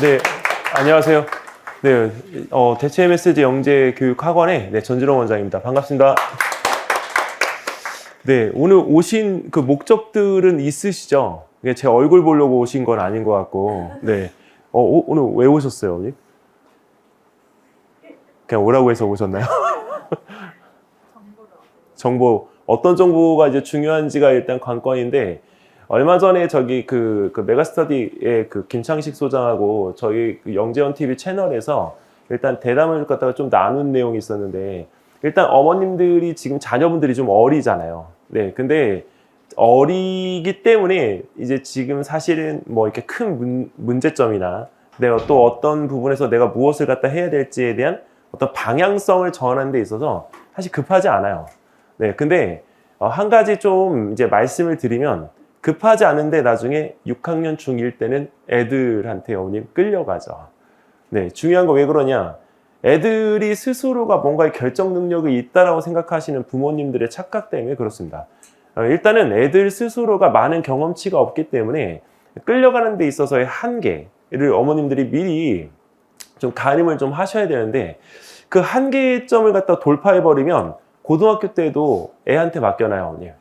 네, 안녕하세요. 네, 대체 메시지 영재 교육학원의 전진홍 원장입니다. 반갑습니다. 네, 오늘 오신 그 목적들은 있으시죠? 이게 제 얼굴 보려고 오신 건 아닌 것 같고, 네. 오늘 왜 오셨어요, 언니? 그냥 오라고 해서 오셨나요? 정보, 어떤 정보가 이제 중요한지가 일단 관건인데, 얼마 전에 저기 그 메가스터디의 그 김창식 소장하고 저희 그 영재원 TV 채널에서 일단 대담을 갖다가 좀 나눈 내용이 있었는데, 일단 어머님들이 지금 자녀분들이 좀 어리잖아요. 네, 근데 어리기 때문에 이제 지금 사실은 뭐 이렇게 큰 문제점이나 내가 또 어떤 부분에서 내가 무엇을 갖다 해야 될지에 대한 어떤 방향성을 정하는 데 있어서 사실 급하지 않아요. 네, 근데 한 가지 좀 이제 말씀을 드리면 급하지 않은데 나중에 6학년 중1 때는 애들한테 어머님 끌려가죠. 네, 중요한 거 왜 그러냐? 애들이 스스로가 뭔가의 결정 능력이 있다라고 생각하시는 부모님들의 착각 때문에 그렇습니다. 일단은 애들 스스로가 많은 경험치가 없기 때문에 끌려가는 데 있어서의 한계를 어머님들이 미리 좀 가림을 좀 하셔야 되는데, 그 한계점을 갖다 돌파해버리면 고등학교 때도 애한테 맡겨놔요, 어머님.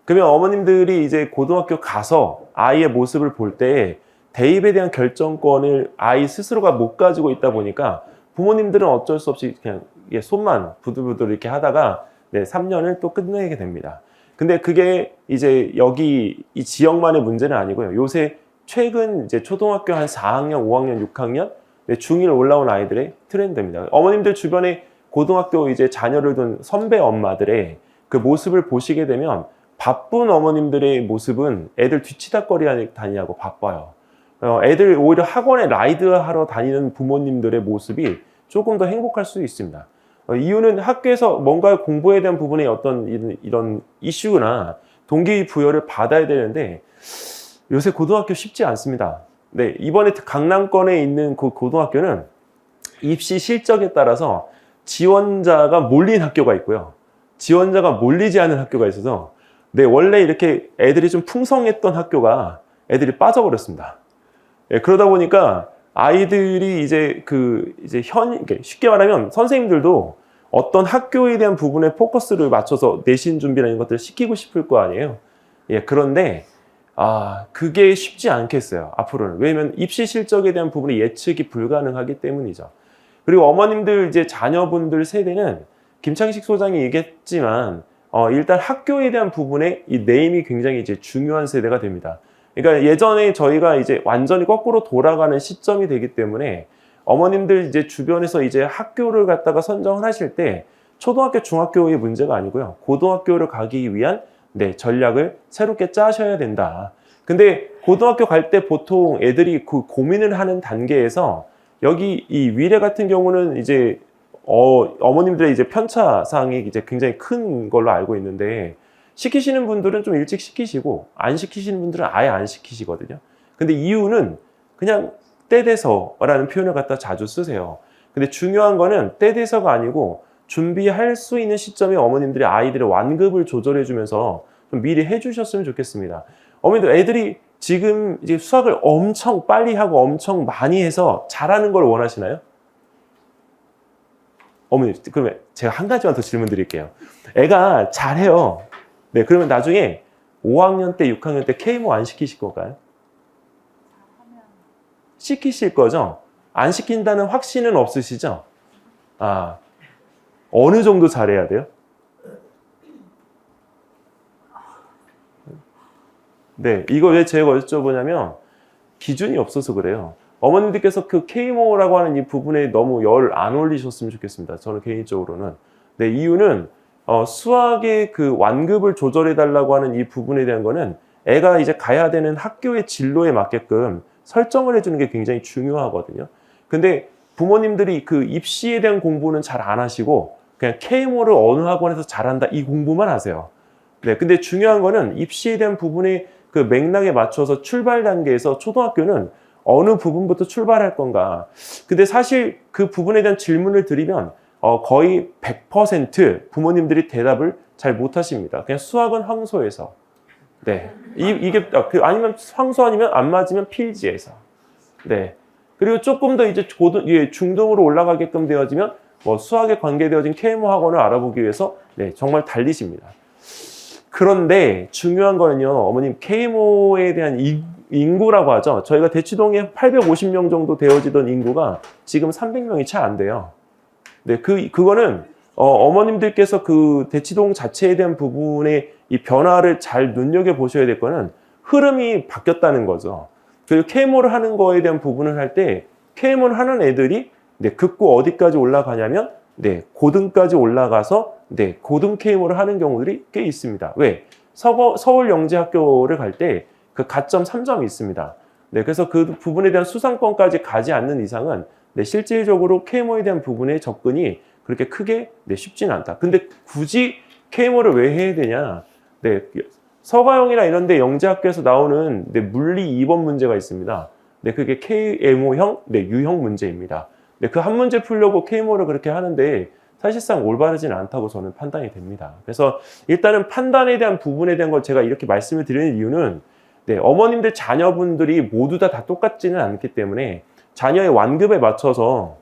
그러면 어머님들이 이제 고등학교 가서 아이의 모습을 볼 때 대입에 대한 결정권을 아이 스스로가 못 가지고 있다 보니까 부모님들은 어쩔 수 없이 그냥 손만 부들부들 이렇게 하다가 3년을 또 끝내게 됩니다. 근데 그게 이제 여기 이 지역만의 문제는 아니고요. 요새 최근 이제 초등학교 한 4학년, 5학년, 6학년, 중1 올라온 아이들의 트렌드입니다. 어머님들 주변에 고등학교 이제 자녀를 둔 선배 엄마들의 그 모습을 보시게 되면 바쁜 어머님들의 모습은 애들 뒤치다꺼리 다니냐고 바빠요. 애들 오히려 학원에 라이드하러 다니는 부모님들의 모습이 조금 더 행복할 수 있습니다. 이유는 학교에서 뭔가 공부에 대한 부분에 어떤 이런 이슈나 동기부여를 받아야 되는데 요새 고등학교 쉽지 않습니다. 네, 이번에 강남권에 있는 그 고등학교는 입시 실적에 따라서 지원자가 몰린 학교가 있고요. 지원자가 몰리지 않은 학교가 있어서 원래 이렇게 애들이 좀 풍성했던 학교가 애들이 빠져버렸습니다. 그러다 보니까 아이들이 이제 쉽게 말하면 선생님들도 어떤 학교에 대한 부분에 포커스를 맞춰서 내신 준비라는 것들을 시키고 싶을 거 아니에요. 그런데 그게 쉽지 않겠어요, 앞으로는. 왜냐면 입시 실적에 대한 부분이 예측이 불가능하기 때문이죠. 그리고 어머님들 이제 자녀분들 세대는 김창식 소장이 얘기했지만 일단 학교에 대한 부분에 이 네임이 굉장히 이제 중요한 세대가 됩니다. 그러니까 예전에 저희가 이제 완전히 거꾸로 돌아가는 시점이 되기 때문에 어머님들 이제 주변에서 이제 학교를 갖다가 선정을 하실 때 초등학교, 중학교의 문제가 아니고요. 고등학교를 가기 위한 전략을 새롭게 짜셔야 된다. 근데 고등학교 갈 때 보통 애들이 그 고민을 하는 단계에서 여기 이 위례 같은 경우는 이제 어머님들의 이제 편차 사항이 이제 굉장히 큰 걸로 알고 있는데, 시키시는 분들은 좀 일찍 시키시고 안 시키시는 분들은 아예 안 시키시거든요. 근데 이유는 그냥 때돼서라는 표현을 갖다 자주 쓰세요. 근데 중요한 거는 때돼서가 아니고 준비할 수 있는 시점에 어머님들이 아이들의 완급을 조절해 주면서 좀 미리 해 주셨으면 좋겠습니다. 어머님들 애들이 지금 이제 수학을 엄청 빨리 하고 엄청 많이 해서 잘하는 걸 원하시나요? 어머니, 그러면 제가 한 가지만 더 질문 드릴게요. 애가 잘해요. 그러면 나중에 5학년 때, 6학년 때 K모 안 시키실 건가요? 시키실 거죠? 안 시킨다는 확신은 없으시죠? 어느 정도 잘해야 돼요? 이거 왜 제가 여쭤보냐면 기준이 없어서 그래요. 어머님들께서 그 K모라고 하는 이 부분에 너무 열 안 올리셨으면 좋겠습니다. 저는 개인적으로는. 이유는 수학의 그 완급을 조절해 달라고 하는 이 부분에 대한 거는 애가 이제 가야 되는 학교의 진로에 맞게끔 설정을 해주는 게 굉장히 중요하거든요. 근데 부모님들이 그 입시에 대한 공부는 잘 안 하시고 그냥 K모를 어느 학원에서 잘한다 이 공부만 하세요. 근데 중요한 거는 입시에 대한 부분의 그 맥락에 맞춰서 출발 단계에서 초등학교는 어느 부분부터 출발할 건가. 근데 사실 그 부분에 대한 질문을 드리면 거의 100% 부모님들이 대답을 잘 못하십니다. 그냥 수학은 황소에서. 이게 아니면 황소 아니면 안 맞으면 필지에서. 그리고 조금 더 이제 중등으로 올라가게끔 되어지면 뭐 수학에 관계되어진 KMO 학원을 알아보기 위해서 네, 정말 달리십니다. 그런데 중요한 거는요, 어머님 KMO에 대한 인구라고 하죠. 저희가 대치동에 850명 정도 되어지던 인구가 지금 300명이 채 안 돼요. 네, 그거는 어머님들께서 그 대치동 자체에 대한 부분의 이 변화를 잘 눈여겨보셔야 될 거는 흐름이 바뀌었다는 거죠. 그리고 KMO를 하는 거에 대한 부분을 할 때 KMO를 하는 애들이 네, 급고 어디까지 올라가냐면 네, 고등까지 올라가서 네, 고등 KMO를 하는 경우들이 꽤 있습니다. 왜? 서울영재학교를 갈 때 그 가점 3점이 있습니다. 네, 그래서 그 부분에 대한 수상권까지 가지 않는 이상은 네, 실질적으로 KMO에 대한 부분의 접근이 그렇게 크게 네, 쉽지는 않다. 근데 굳이 KMO를 왜 해야 되냐? 네, 서가형이나 이런 데 영재학교에서 나오는 네, 물리 2번 문제가 있습니다. 네, 그게 KMO형, 네, 유형 문제입니다. 네, 그 한 문제 풀려고 KMO를 그렇게 하는데 사실상 올바르지는 않다고 저는 판단이 됩니다. 그래서 일단은 판단에 대한 부분에 대한 걸 제가 이렇게 말씀을 드리는 이유는 네, 어머님들 자녀분들이 모두 다 똑같지는 않기 때문에 자녀의 완급에 맞춰서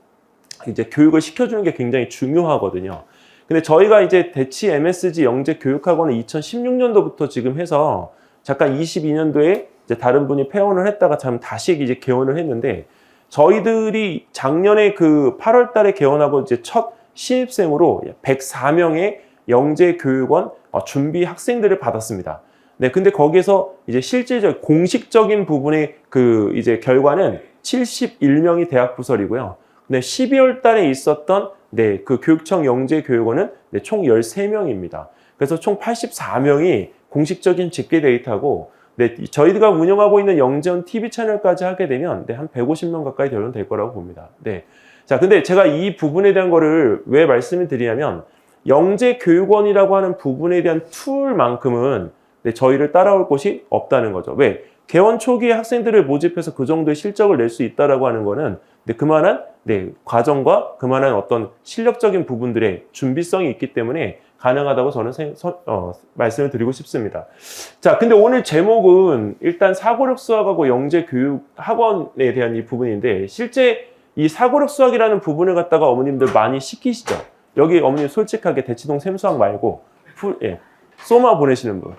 이제 교육을 시켜주는 게 굉장히 중요하거든요. 근데 저희가 이제 대치 MSG 영재 교육학원을 2016년도부터 지금 해서 잠깐 22년도에 이제 다른 분이 폐원을 했다가 참 다시 이제 개원을 했는데 저희들이 작년에 그 8월 달에 개원하고 이제 첫 신입생으로 104명의 영재 교육원 준비 학생들을 받았습니다. 네, 근데 거기에서 이제 실질적 공식적인 부분의 그 이제 결과는 71명이 대학 부설이고요. 네, 12월 달에 있었던 네, 그 교육청 영재 교육원은 네, 총 13명입니다. 그래서 총 84명이 공식적인 집계 데이터고 네, 저희가 운영하고 있는 영재원 TV 채널까지 하게 되면 네, 한 150명 가까이 될 거라고 봅니다. 네. 자, 근데 제가 이 부분에 대한 거를 왜 말씀을 드리냐면 영재 교육원이라고 하는 부분에 대한 툴만큼은 네, 저희를 따라올 곳이 없다는 거죠. 왜? 개원 초기에 학생들을 모집해서 그 정도의 실적을 낼 수 있다라고 하는 거는 네, 그만한 네, 과정과 그만한 어떤 실력적인 부분들의 준비성이 있기 때문에 가능하다고 저는 말씀을 드리고 싶습니다. 자, 근데 오늘 제목은 일단 사고력 수학하고 영재 교육 학원에 대한 이 부분인데 실제 이 사고력 수학이라는 부분을 갖다가 어머님들 많이 시키시죠? 여기 어머님 솔직하게 대치동 샘수학 말고 예, 소마 보내시는 분.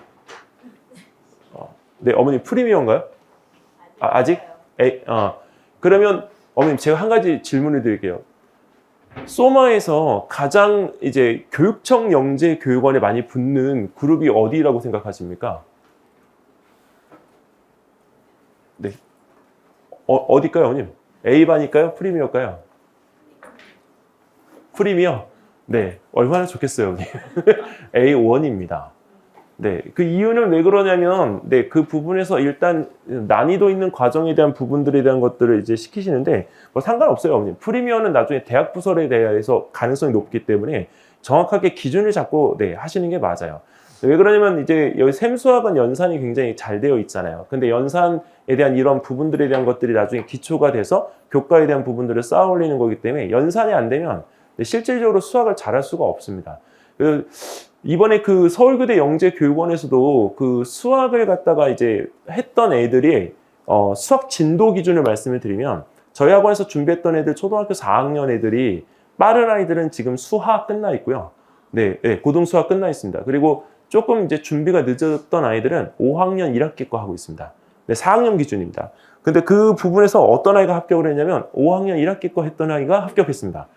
네, 어머님 프리미엄인가요? 아직? 그러면 어머님 제가 한 가지 질문을 드릴게요. 소마에서 가장 이제 교육청 영재 교육원에 많이 붙는 그룹이 어디라고 생각하십니까? 네. 어디일까요, 어머님? A반일까요? 프리미어일까요? 프리미어? 네. 얼마나 좋겠어요, 어머님. A1입니다. 네, 그 이유는 왜 그러냐면, 네, 그 부분에서 일단 난이도 있는 과정에 대한 부분들에 대한 것들을 이제 시키시는데, 뭐 상관없어요, 어머님. 프리미어는 나중에 대학 부설에 대해서 가능성이 높기 때문에 정확하게 기준을 잡고, 네, 하시는 게 맞아요. 왜 그러냐면 이제 여기 샘수학은 연산이 굉장히 잘 되어 있잖아요. 근데 연산에 대한 이런 부분들에 대한 것들이 나중에 기초가 돼서 교과에 대한 부분들을 쌓아 올리는 거기 때문에 연산이 안 되면 실질적으로 수학을 잘할 수가 없습니다. 이번에 그 서울교대 영재교육원에서도 그 수학을 갖다가 이제 했던 애들이 수학 진도 기준을 말씀을 드리면 저희 학원에서 준비했던 애들 초등학교 4학년 애들이 빠른 아이들은 지금 수학 끝나 있고요. 네, 네, 고등 수학 끝나 있습니다. 그리고 조금 이제 준비가 늦었던 아이들은 5학년 1학기 거 하고 있습니다. 네, 4학년 기준입니다. 근데 그 부분에서 어떤 아이가 합격을 했냐면 5학년 1학기 거 했던 아이가 합격했습니다.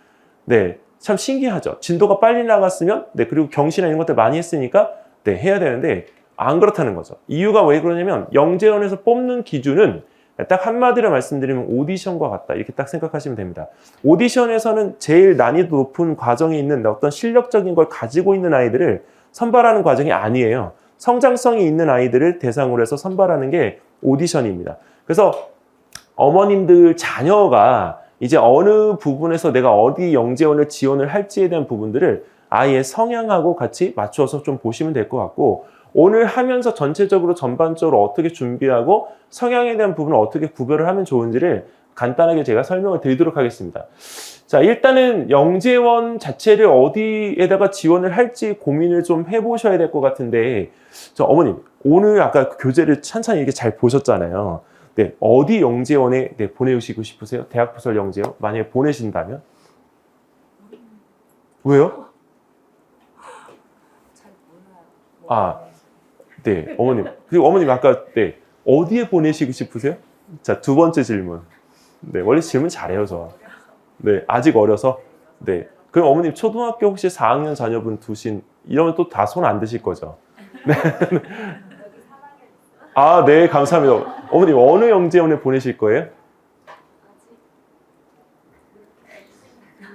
네. 참 신기하죠. 진도가 빨리 나갔으면, 네, 그리고 경시나 이런 것들 많이 했으니까, 네, 해야 되는데, 안 그렇다는 거죠. 이유가 왜 그러냐면, 영재원에서 뽑는 기준은 딱 한마디로 말씀드리면 오디션과 같다. 이렇게 딱 생각하시면 됩니다. 오디션에서는 제일 난이도 높은 과정이 있는 어떤 실력적인 걸 가지고 있는 아이들을 선발하는 과정이 아니에요. 성장성이 있는 아이들을 대상으로 해서 선발하는 게 오디션입니다. 그래서 어머님들 자녀가 이제 어느 부분에서 내가 어디 영재원을 지원을 할지에 대한 부분들을 아이의 성향하고 같이 맞추어서 좀 보시면 될 것 같고 오늘 하면서 전체적으로 전반적으로 어떻게 준비하고 성향에 대한 부분을 어떻게 구별을 하면 좋은지를 간단하게 제가 설명을 드리도록 하겠습니다. 자, 일단은 영재원 자체를 어디에다가 지원을 할지 고민을 좀 해보셔야 될 것 같은데 어머님 오늘 아까 교재를 찬찬히 이렇게 잘 보셨잖아요. 네, 어디 영재원에 네, 보내시고 싶으세요? 대학부설 영재원? 만약에 보내신다면? 왜요? 잘 몰라요. 아, 네, 어머님. 그리고 어머님 아까 네, 어디에 보내시고 싶으세요? 자, 두 번째 질문. 네, 원래 질문 잘해요, 저. 네, 아직 어려서. 네. 그럼 어머님 초등학교 혹시 4학년 자녀분 두신 이러면 또 다 손 안 드실 거죠? 네. 아, 네, 감사합니다. 어머님 어느 영재원에 보내실 거예요?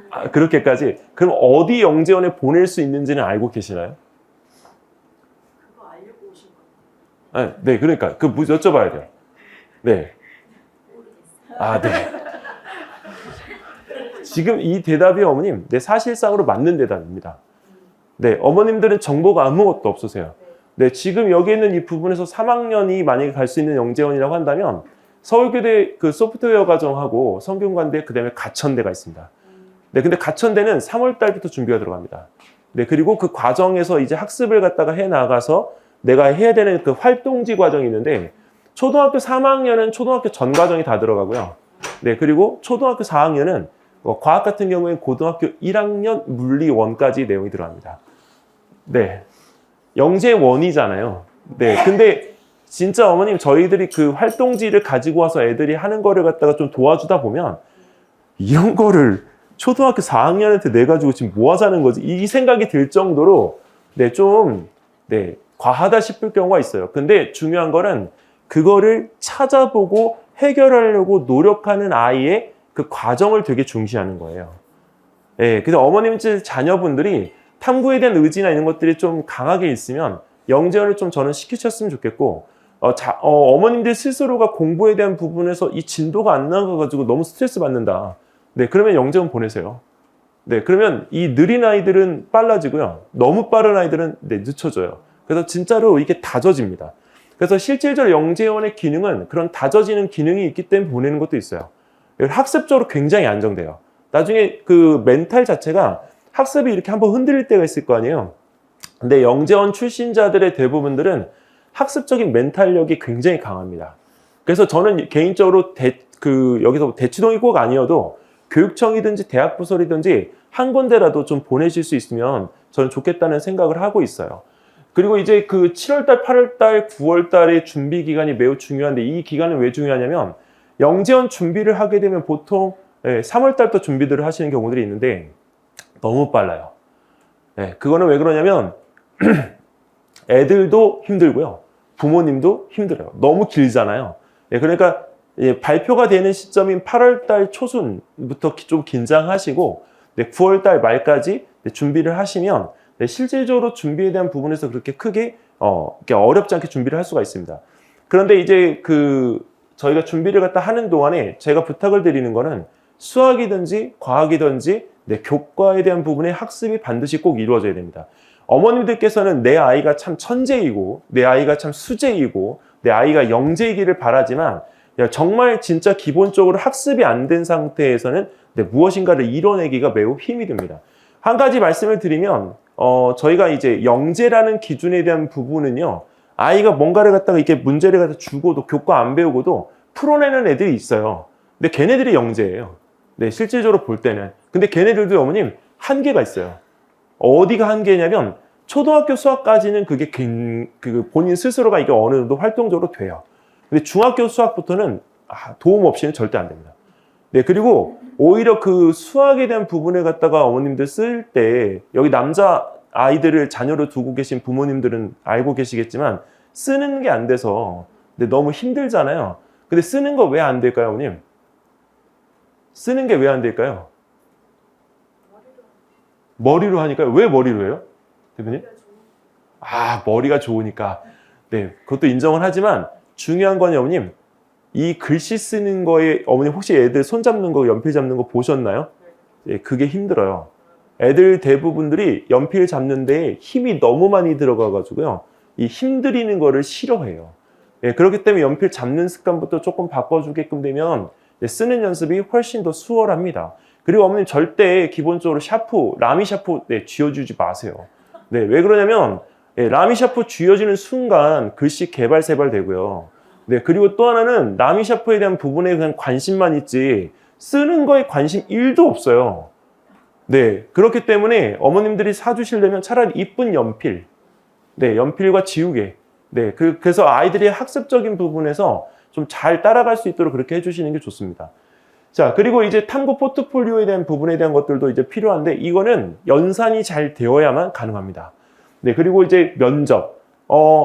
아, 그렇게까지? 그럼 어디 영재원에 보낼 수 있는지는 알고 계시나요? 그거 알려고 오신 거예요? 아, 네, 그러니까 그 여쭤봐야 돼요. 네. 모르겠어요. 아, 네. 지금 이 대답이 어머님, 네, 사실상으로 맞는 대답입니다. 네, 어머님들은 정보가 아무것도 없으세요. 네, 지금 여기 있는 이 부분에서 3학년이 만약에 갈 수 있는 영재원이라고 한다면 서울교대 그 소프트웨어 과정하고 성균관대 그다음에 가천대가 있습니다. 네, 근데 가천대는 3월 달부터 준비가 들어갑니다. 네, 그리고 그 과정에서 이제 학습을 갖다가 해 나가서 내가 해야 되는 그 활동지 과정이 있는데 초등학교 3학년은 초등학교 전 과정이 다 들어가고요. 네, 그리고 초등학교 4학년은 과학 같은 경우에는 고등학교 1학년 물리원까지 내용이 들어갑니다. 네. 영재원이잖아요. 네. 근데 진짜 어머님 저희들이 그 활동지를 가지고 와서 애들이 하는 거를 갖다가 좀 도와주다 보면 이런 거를 초등학교 4학년한테 내가지고 지금 뭐 하자는 거지? 이 생각이 들 정도로 네, 좀 네, 과하다 싶을 경우가 있어요. 근데 중요한 거는 그거를 찾아보고 해결하려고 노력하는 아이의 그 과정을 되게 중시하는 거예요. 예, 그래서 어머님 자녀분들이 탐구에 대한 의지나 이런 것들이 좀 강하게 있으면 영재원을 좀 저는 시키셨으면 좋겠고 어머님들 스스로가 공부에 대한 부분에서 이 진도가 안 나가가지고 너무 스트레스 받는다. 네, 그러면 영재원 보내세요. 네, 그러면 이 느린 아이들은 빨라지고요. 너무 빠른 아이들은 네, 늦춰져요. 그래서 진짜로 이게 다져집니다. 그래서 실질적으로 영재원의 기능은 그런 다져지는 기능이 있기 때문에 보내는 것도 있어요. 학습적으로 굉장히 안정돼요. 나중에 그 멘탈 자체가 학습이 이렇게 한번 흔들릴 때가 있을 거 아니에요. 근데 영재원 출신자들의 대부분들은 학습적인 멘탈력이 굉장히 강합니다. 그래서 저는 개인적으로 여기서 대치동이 꼭 아니어도 교육청이든지 대학부설이든지 한 군데라도 좀 보내실 수 있으면 저는 좋겠다는 생각을 하고 있어요. 그리고 이제 그 7월달, 8월달, 9월달의 준비 기간이 매우 중요한데 이 기간은 왜 중요하냐면 영재원 준비를 하게 되면 보통 3월달부터 준비들을 하시는 경우들이 있는데 너무 빨라요. 네, 그거는 왜 그러냐면 애들도 힘들고요. 부모님도 힘들어요. 너무 길잖아요. 네, 그러니까 발표가 되는 시점인 8월달 초순부터 좀 긴장하시고 9월달 말까지 준비를 하시면 실질적으로 준비에 대한 부분에서 그렇게 크게 어렵지 않게 준비를 할 수가 있습니다. 그런데 이제 저희가 준비를 갖다 하는 동안에 제가 부탁을 드리는 거는 수학이든지 과학이든지 교과에 대한 부분의 학습이 반드시 꼭 이루어져야 됩니다. 어머님들께서는 내 아이가 참 천재이고 내 아이가 참 수재이고 내 아이가 영재이기를 바라지만 정말 진짜 기본적으로 학습이 안 된 상태에서는 무엇인가를 이뤄내기가 매우 힘이 듭니다. 한 가지 말씀을 드리면 저희가 이제 영재라는 기준에 대한 부분은요. 아이가 뭔가를 갖다가 이렇게 문제를 갖다 주고도 교과 안 배우고도 풀어내는 애들이 있어요. 근데 걔네들이 영재예요. 네, 실질적으로 볼 때는. 근데 걔네들도 어머님 한계가 있어요. 어디가 한계냐면 초등학교 수학까지는 그게 본인 스스로가 이게 어느 정도 활동적으로 돼요. 근데 중학교 수학부터는 도움 없이는 절대 안 됩니다. 네, 그리고 오히려 그 수학에 대한 부분을 갖다가 어머님들 쓸 때 여기 남자 아이들을 자녀로 두고 계신 부모님들은 알고 계시겠지만 쓰는 게 안 돼서 너무 힘들잖아요. 근데 쓰는 거 왜 안 될까요, 어머님? 쓰는 게 왜 안 될까요? 머리로 하니까요. 왜 머리로 해요? 대표님? 머리가 좋으니까. 네, 그것도 인정은 하지만 중요한 건 어머님, 이 글씨 쓰는 거에 어머님 혹시 애들 손 잡는 거, 연필 잡는 거 보셨나요? 네, 그게 힘들어요. 애들 대부분들이 연필 잡는 데 힘이 너무 많이 들어가가지고요. 이 힘들이는 거를 싫어해요. 네, 그렇기 때문에 연필 잡는 습관부터 조금 바꿔주게끔 되면 쓰는 연습이 훨씬 더 수월합니다. 그리고 어머님 절대 기본적으로 라미 샤프 쥐어주지 마세요. 네, 왜 그러냐면 라미 샤프 쥐어주는 순간 글씨 개발세발 되고요. 네, 그리고 또 하나는 남이 샤프에 대한 부분에 그냥 관심만 있지 쓰는 거에 관심 1도 없어요. 네, 그렇기 때문에 어머님들이 사주시려면 차라리 이쁜 연필, 네, 연필과 지우개, 네, 그래서 아이들이 학습적인 부분에서 좀 잘 따라갈 수 있도록 그렇게 해주시는 게 좋습니다. 자, 그리고 이제 탐구 포트폴리오에 대한 부분에 대한 것들도 이제 필요한데 이거는 연산이 잘 되어야만 가능합니다. 네, 그리고 이제 면접.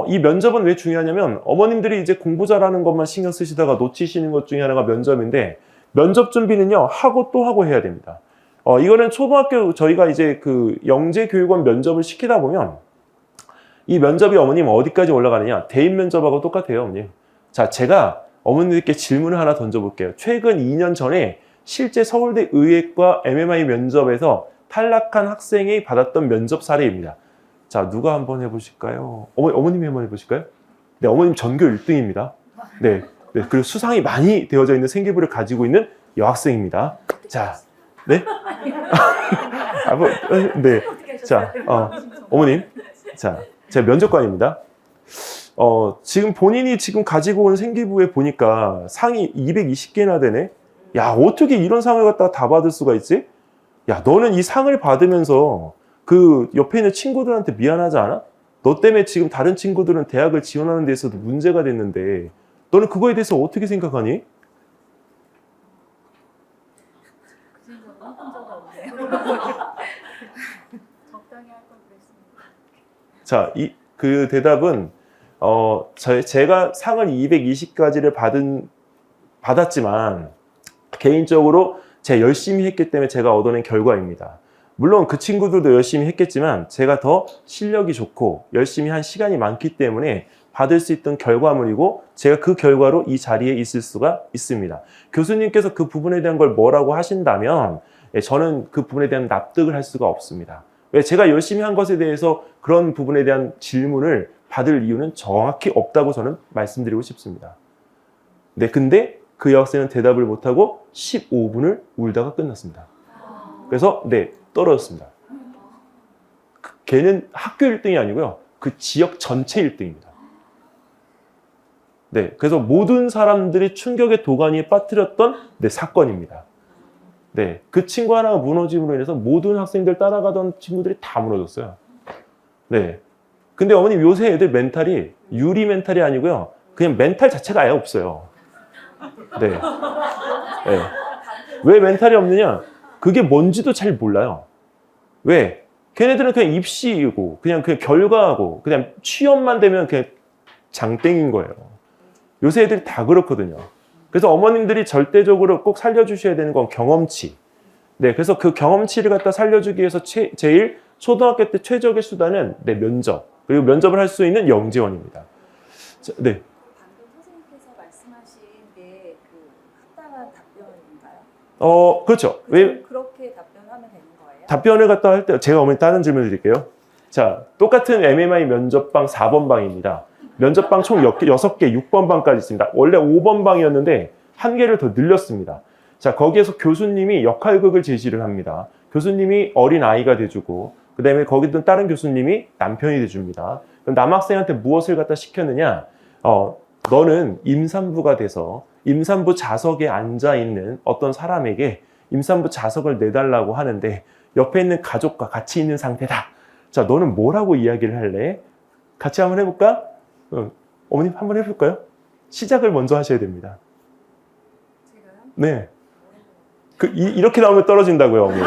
이 면접은 왜 중요하냐면 어머님들이 이제 공부 잘하는 것만 신경 쓰시다가 놓치시는 것 중에 하나가 면접인데 면접 준비는요, 하고 또 하고 해야 됩니다. 이거는 초등학교 저희가 이제 그 영재교육원 면접을 시키다 보면 이 면접이 어머님 어디까지 올라가느냐? 대인 면접하고 똑같아요, 어머님. 자, 제가 어머님들께 질문을 하나 던져볼게요. 최근 2년 전에 실제 서울대 의예과 MMI 면접에서 탈락한 학생이 받았던 면접 사례입니다. 자, 누가 한번 해보실까요? 어머님이 한번 해보실까요? 네, 어머님 전교 1등입니다. 네, 네, 그리고 수상이 많이 되어져 있는 생기부를 가지고 있는 여학생입니다. 자, 네? 네. 자, 어머님. 자, 제 면접관입니다. 지금 본인이 지금 가지고 온 생기부에 보니까 상이 220개나 되네? 야, 어떻게 이런 상을 갖다가 다 받을 수가 있지? 야, 너는 이 상을 받으면서 그 옆에 있는 친구들한테 미안하지 않아? 너 때문에 지금 다른 친구들은 대학을 지원하는 데 있어도 문제가 됐는데 너는 그거에 대해서 어떻게 생각하니? 그 생각은 해본 적 없네요. 적당히 할 걸 그랬습니다. 자, 그 대답은 제가 상을 220가지를 받았지만 개인적으로 제가 열심히 했기 때문에 제가 얻어낸 결과입니다. 물론 그 친구들도 열심히 했겠지만 제가 더 실력이 좋고 열심히 한 시간이 많기 때문에 받을 수 있던 결과물이고 제가 그 결과로 이 자리에 있을 수가 있습니다. 교수님께서 그 부분에 대한 걸 뭐라고 하신다면 저는 그 부분에 대한 납득을 할 수가 없습니다. 왜 제가 열심히 한 것에 대해서 그런 부분에 대한 질문을 받을 이유는 정확히 없다고 저는 말씀드리고 싶습니다. 네, 근데 그 여학생은 대답을 못하고 15분을 울다가 끝났습니다. 그래서 네, 떨어졌습니다. 걔는 학교 1등이 아니고요. 그 지역 전체 1등입니다. 네, 그래서 모든 사람들이 충격의 도가니에 빠뜨렸던 네, 사건입니다. 네, 그 친구 하나가 무너짐으로 인해서 모든 학생들 따라가던 친구들이 다 무너졌어요. 네. 근데 어머님 요새 애들 멘탈이 유리 멘탈이 아니고요. 그냥 멘탈 자체가 아예 없어요. 네. 네. 왜 멘탈이 없느냐? 그게 뭔지도 잘 몰라요. 왜? 걔네들은 그냥 입시이고 그냥 결과하고 그냥 취업만 되면 그냥 장땡인 거예요. 요새 애들이 다 그렇거든요. 그래서 어머님들이 절대적으로 꼭 살려주셔야 되는 건 경험치. 네, 그래서 그 경험치를 갖다 살려주기 위해서 제일 초등학교 때 최적의 수단은 네, 면접. 그리고 면접을 할 수 있는 영재원입니다. 자, 네. 방금 선생님께서 말씀하신 게 그 합당한 답변인가요? 그렇죠. 왜 그렇게 답변하면 되는 거예요? 답변을 갖다 할 때 제가 어머니 다른 질문 드릴게요. 자, 똑같은 MMI 면접방 4번 방입니다. 면접방 총 6개, 6번 방까지 있습니다. 원래 5번 방이었는데 한 개를 더 늘렸습니다. 자, 거기에서 교수님이 역할극을 제시를 합니다. 교수님이 어린 아이가 돼주고 그 다음에 거기 있던 다른 교수님이 남편이 돼줍니다. 그럼 남학생한테 무엇을 갖다 시켰느냐? 너는 임산부가 돼서 임산부 좌석에 앉아있는 어떤 사람에게 임산부 좌석을 내달라고 하는데 옆에 있는 가족과 같이 있는 상태다. 자, 너는 뭐라고 이야기를 할래? 같이 한번 해볼까? 어머님 한번 해볼까요? 시작을 먼저 하셔야 됩니다. 제가요? 네. 이렇게 나오면 떨어진다고요, 어머니.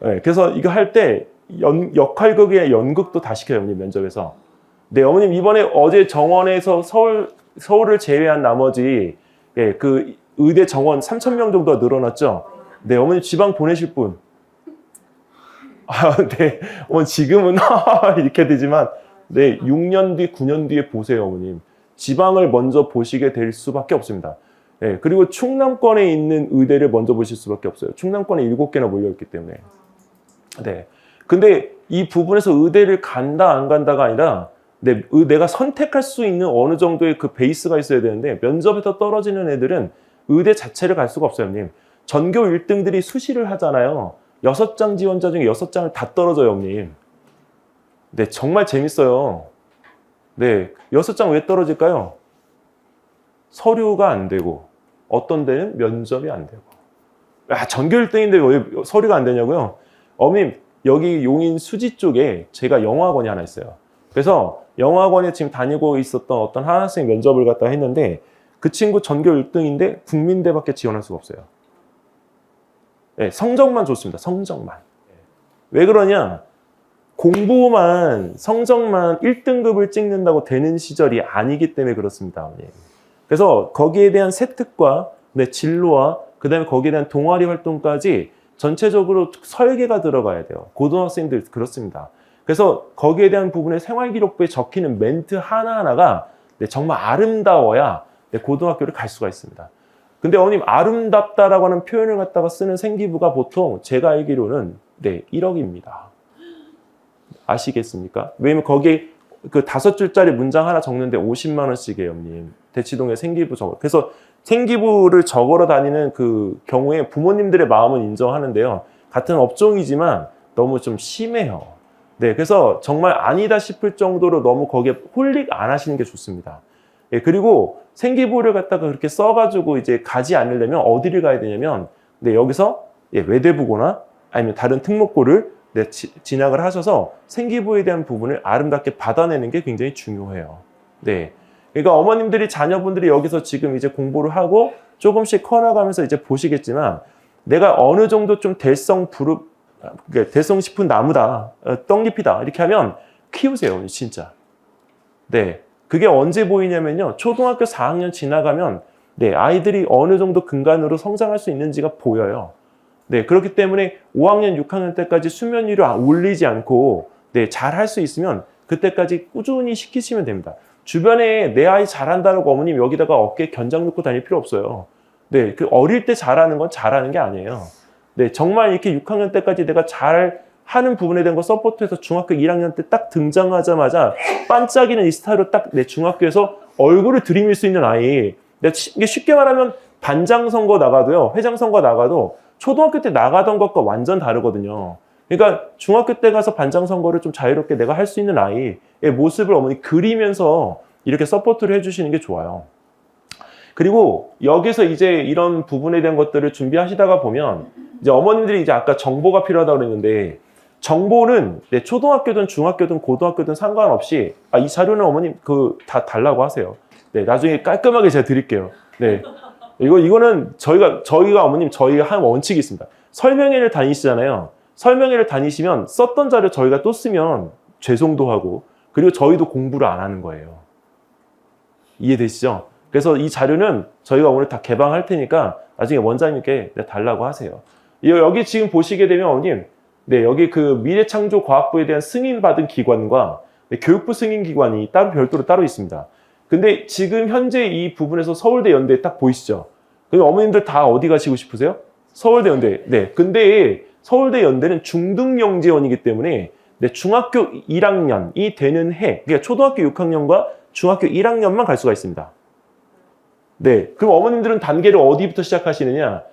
네, 그래서 이거 할 때 역할극의 연극도 다 시켜요, 어머님 면접에서. 네, 어머님 이번에 어제 정원에서 서울을 제외한 나머지 예, 그 의대 정원 3,000명 정도가 늘어났죠. 네, 어머님 지방 보내실 분. 네, 지금은 이렇게 되지만 네, 6년 뒤, 9년 뒤에 보세요, 어머님. 지방을 먼저 보시게 될 수밖에 없습니다. 네, 그리고 충남권에 있는 의대를 먼저 보실 수밖에 없어요. 충남권에 7개나 몰려있기 때문에. 네. 근데 이 부분에서 의대를 간다, 안 간다가 아니라 내가 선택할 수 있는 어느 정도의 그 베이스가 있어야 되는데 면접에서 떨어지는 애들은 의대 자체를 갈 수가 없어요, 어머님. 전교 1등들이 수시를 하잖아요. 6장 지원자 중에 6장을 다 떨어져요, 어머님. 네, 정말 재밌어요. 네, 6장 왜 떨어질까요? 서류가 안 되고 어떤 데는 면접이 안 되고. 아, 전교 1등인데 왜 서류가 안 되냐고요? 어머님, 여기 용인 수지 쪽에 제가 영어학원이 하나 있어요. 그래서 영어학원에 지금 다니고 있었던 어떤 한 학생 면접을 갖다 했는데 그 친구 전교 1등인데 국민대밖에 지원할 수가 없어요. 네, 성적만 좋습니다. 성적만. 왜 그러냐? 공부만, 성적만 1등급을 찍는다고 되는 시절이 아니기 때문에 그렇습니다. 어머님. 그래서 거기에 대한 세특과 진로와 그 다음에 거기에 대한 동아리 활동까지 전체적으로 설계가 들어가야 돼요. 고등학생들 그렇습니다. 그래서 거기에 대한 부분에 생활기록부에 적히는 멘트 하나하나가 정말 아름다워야 고등학교를 갈 수가 있습니다. 근데 어머님, 아름답다라고 하는 표현을 갖다가 쓰는 생기부가 보통 제가 알기로는 1억입니다. 아시겠습니까? 왜냐면 거기에 그 5줄짜리 문장 하나 적는데 50만 원씩이에요, 어머님. 대치동에 생기부 적어. 그래서 생기부를 적으러 다니는 그 경우에 부모님들의 마음은 인정하는데요. 같은 업종이지만 너무 좀 심해요. 네, 그래서 정말 아니다 싶을 정도로 너무 거기에 홀릭 안 하시는 게 좋습니다. 예, 그리고 생기부를 갖다가 그렇게 써가지고 이제 가지 않으려면 어디를 가야 되냐면, 여기서 외대부고나 아니면 다른 특목고를 진학을 하셔서 생기부에 대한 부분을 아름답게 받아내는 게 굉장히 중요해요. 네. 그러니까 어머님들이 자녀분들이 여기서 지금 이제 공부를 하고 조금씩 커나가면서 이제 보시겠지만 내가 어느 정도 좀 대성 싶은 나무다, 떡잎이다 이렇게 하면 키우세요, 진짜. 네. 그게 언제 보이냐면요. 초등학교 4학년 지나가면 아이들이 어느 정도 근간으로 성장할 수 있는지가 보여요. 네, 그렇기 때문에 5학년, 6학년 때까지 수면 위로 올리지 않고 잘 할 수 있으면 그때까지 꾸준히 시키시면 됩니다. 주변에 내 아이 잘한다고 어머님 여기다가 어깨에 견장 놓고 다닐 필요 없어요. 네, 그 어릴 때 잘하는 건 잘하는 게 아니에요. 네, 정말 이렇게 6학년 때까지 내가 잘 하는 부분에 대한 거 서포트해서 중학교 1학년 때 딱 등장하자마자 반짝이는 이 스타일로 딱 내 중학교에서 얼굴을 들이밀 수 있는 아이. 이게 쉽게 말하면 반장 선거 나가도요, 회장 선거 나가도 초등학교 때 나가던 것과 완전 다르거든요. 그러니까 중학교 때 가서 반장 선거를 좀 자유롭게 내가 할 수 있는 아이의 모습을 어머니 그리면서 이렇게 서포트를 해주시는 게 좋아요. 그리고 여기서 이제 이런 부분에 대한 것들을 준비하시다가 보면 이제 어머님들이 이제 아까 정보가 필요하다고 그랬는데 정보는 초등학교든 중학교든 고등학교든 상관없이 이 자료는 어머님 다 달라고 하세요. 네, 나중에 깔끔하게 제가 드릴게요. 네. 이거는 저희가 어머님 저희가 한 원칙이 있습니다. 설명회를 다니시잖아요. 설명회를 다니시면 썼던 자료 저희가 또 쓰면 죄송도 하고 그리고 저희도 공부를 안 하는 거예요. 이해되시죠? 그래서 이 자료는 저희가 오늘 다 개방할 테니까 나중에 원장님께 달라고 하세요. 여기 지금 보시게 되면 어머님, 여기 그 미래창조과학부에 대한 승인받은 기관과 교육부 승인기관이 별도로 따로 있습니다. 근데 지금 현재 이 부분에서 서울대 연대 딱 보이시죠? 그럼 어머님들 다 어디 가시고 싶으세요? 서울대 연대. 네. 근데 서울대 연대는 중등영재원이기 때문에 중학교 1학년이 되는 그러니까 초등학교 6학년과 중학교 1학년만 갈 수가 있습니다. 네. 그럼 어머님들은 단계를 어디부터 시작하시느냐?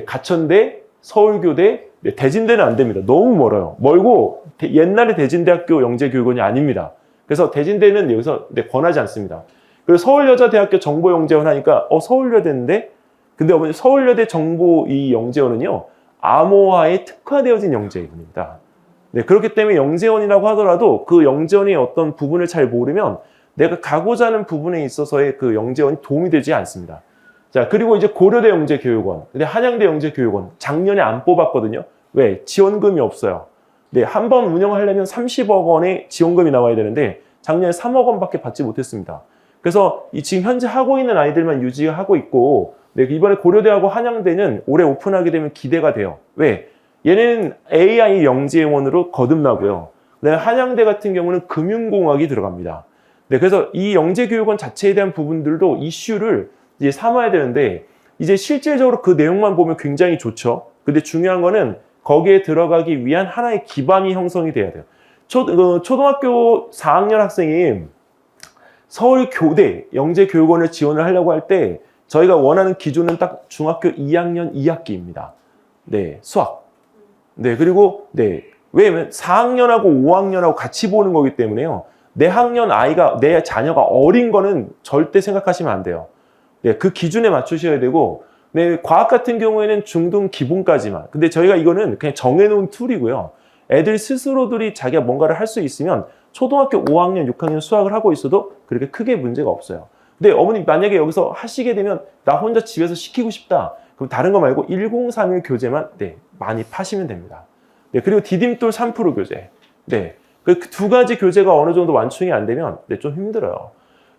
가천대, 서울교대, 대진대는 안 됩니다. 너무 멀어요. 멀고 옛날에 대진대학교 영재교육원이 아닙니다. 그래서 대진대는 여기서 권하지 않습니다. 그리고 서울여자대학교 정보영재원 하니까 서울여대인데 근데 어머니 서울여대 정보 이 영재원은요 암호화에 특화되어진 영재원입니다. 네, 그렇기 때문에 영재원이라고 하더라도 그 영재원의 어떤 부분을 잘 모르면 내가 가고자 하는 부분에 있어서의 그 영재원이 도움이 되지 않습니다. 자, 그리고 이제 고려대 영재교육원, 근데 한양대 영재교육원 작년에 안 뽑았거든요. 왜? 지원금이 없어요. 네, 한 번 운영하려면 30억 원의 지원금이 나와야 되는데 작년에 3억 원밖에 받지 못했습니다. 그래서 지금 현재 하고 있는 아이들만 유지하고 있고 이번에 고려대하고 한양대는 올해 오픈하게 되면 기대가 돼요. 왜? 얘는 AI 영재원으로 거듭나고요. 한양대 같은 경우는 금융공학이 들어갑니다. 네, 그래서 이 영재교육원 자체에 대한 부분들도 이슈를 이제 삼아야 되는데 이제 실질적으로 그 내용만 보면 굉장히 좋죠. 근데 중요한 거는 거기에 들어가기 위한 하나의 기반이 형성이 돼야 돼요. 초등학교 4학년 학생이 서울교대 영재교육원을 지원을 하려고 할 때 저희가 원하는 기준은 딱 중학교 2학년 2학기입니다. 네, 수학. 네, 그리고 왜냐면 4학년하고 5학년하고 같이 보는 거기 때문에요. 내 학년 아이가, 내 자녀가 어린 거는 절대 생각하시면 안 돼요. 네, 그 기준에 맞추셔야 되고, 네, 과학 같은 경우에는 중등 기본까지만. 근데 저희가 이거는 그냥 정해놓은 툴이고요. 애들 스스로들이 자기가 뭔가를 할 수 있으면 초등학교 5학년, 6학년 수학을 하고 있어도 그렇게 크게 문제가 없어요. 근데 어머님 만약에 여기서 하시게 되면 나 혼자 집에서 시키고 싶다. 그럼 다른 거 말고 1031 교재만 네, 많이 파시면 됩니다. 네, 그리고 디딤돌 3% 교재. 네, 그 두 가지 교재가 어느 정도 완충이 안 되면 네, 좀 힘들어요.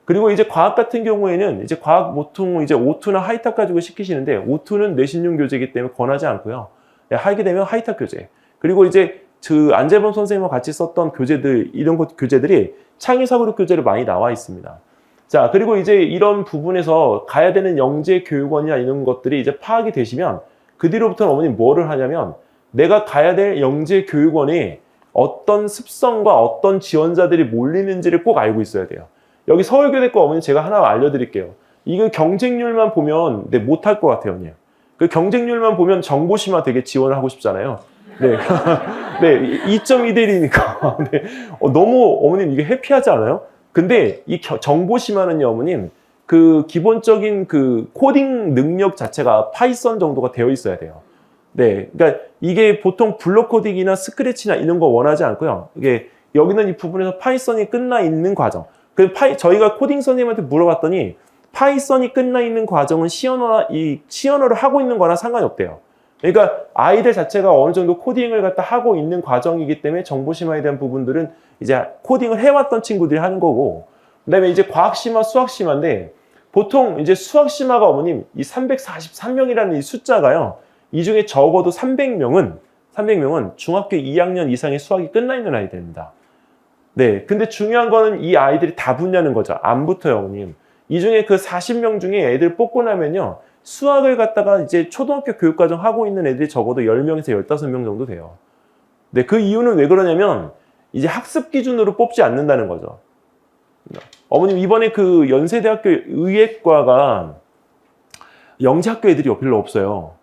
그리고 이제 과학 같은 경우에는 이제 과학 보통 이제 오투나 하이탁 가지고 시키시는데 오투는 뇌신용 교재이기 때문에 권하지 않고요. 네, 하게 되면 하이탁 교재. 그리고 이제 그 안재범 선생님과 같이 썼던 교재들 이런 것 교재들이 창의사고력 교재로 많이 나와 있습니다. 자, 그리고 이제 이런 부분에서 가야 되는 영재교육원이나 이런 것들이 이제 파악이 되시면 그 뒤로부터는 어머님 뭐를 하냐면 내가 가야 될 영재교육원이 어떤 습성과 어떤 지원자들이 몰리는지를 꼭 알고 있어야 돼요. 여기 서울교대 거 어머님 제가 하나 알려드릴게요. 이거 경쟁률만 보면 네, 못할 것 같아요, 언니. 그 경쟁률만 보면 정보심화 되게 지원을 하고 싶잖아요. 네, 네, 2.2 대 1이니까 네. 너무 어머님 이게 해피하지 않아요? 근데 이 정보심화는요, 어머님 그 기본적인 그 코딩 능력 자체가 파이썬 정도가 되어 있어야 돼요. 네, 그러니까 이게 보통 블록 코딩이나 스크래치나 이런 거 원하지 않고요. 이게 여기는 이 부분에서 파이썬이 끝나 있는 과정. 저희가 코딩 선생님한테 물어봤더니 파이썬이 끝나 있는 과정은 시언어를 하고 있는 거나 상관이 없대요. 그러니까 아이들 자체가 어느 정도 코딩을 갖다 하고 있는 과정이기 때문에 정보심화에 대한 부분들은 이제 코딩을 해왔던 친구들이 하는 거고, 그다음에 이제 과학심화, 수학심화인데 보통 이제 수학심화가 어머님 이 343명이라는 이 숫자가요. 이 중에 적어도 300명은 중학교 2학년 이상의 수학이 끝나 있는 아이들입니다. 네, 근데 중요한 거는 이 아이들이 다 붙냐는 거죠. 안 붙어요, 어머님. 이 중에 그 40명 중에 애들 뽑고 나면요. 수학을 갖다가 이제 초등학교 교육과정 하고 있는 애들이 적어도 10명에서 15명 정도 돼요. 네, 그 이유는 왜 그러냐면 이제 학습 기준으로 뽑지 않는다는 거죠. 어머님 이번에 그 연세대학교 의예과가 영재학교 애들이 별로 없어요.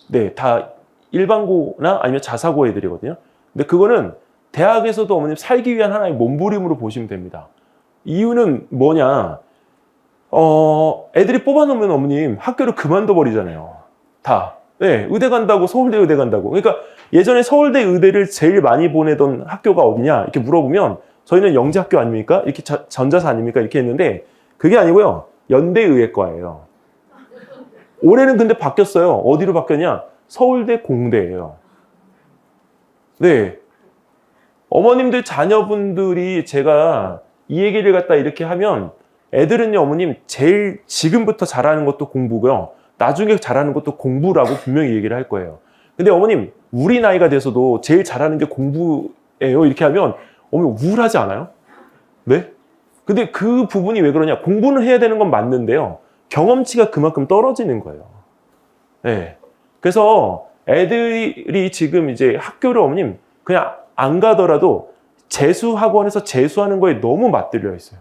네, 다 일반고나 아니면 자사고 애들이거든요. 근데 그거는 대학에서도 어머님 살기 위한 하나의 몸부림으로 보시면 됩니다. 이유는 뭐냐? 애들이 뽑아놓으면 어머님 학교를 그만둬 버리잖아요. 다. 네, 의대 간다고 서울대 의대 간다고. 그러니까 예전에 서울대 의대를 제일 많이 보내던 학교가 어디냐 이렇게 물어보면 저희는 영재학교 아닙니까? 이렇게 전자사 아닙니까? 이렇게 했는데 그게 아니고요. 연대의예과예요. 올해는 근데 바뀌었어요. 어디로 바뀌었냐? 서울대 공대예요. 네. 어머님들 자녀분들이 제가 이 얘기를 갖다 이렇게 하면 애들은요, 어머님 제일 지금부터 잘하는 것도 공부고요. 나중에 잘하는 것도 공부라고 분명히 얘기를 할 거예요. 근데 어머님 우리 나이가 돼서도 제일 잘하는 게 공부예요. 이렇게 하면 어머님 우울하지 않아요? 네? 근데 그 부분이 왜 그러냐? 공부는 해야 되는 건 맞는데요. 경험치가 그만큼 떨어지는 거예요. 네. 그래서 애들이 지금 이제 학교를 어머님 그냥 안 가더라도 재수학원에서 재수하는 거에 너무 맞들려 있어요.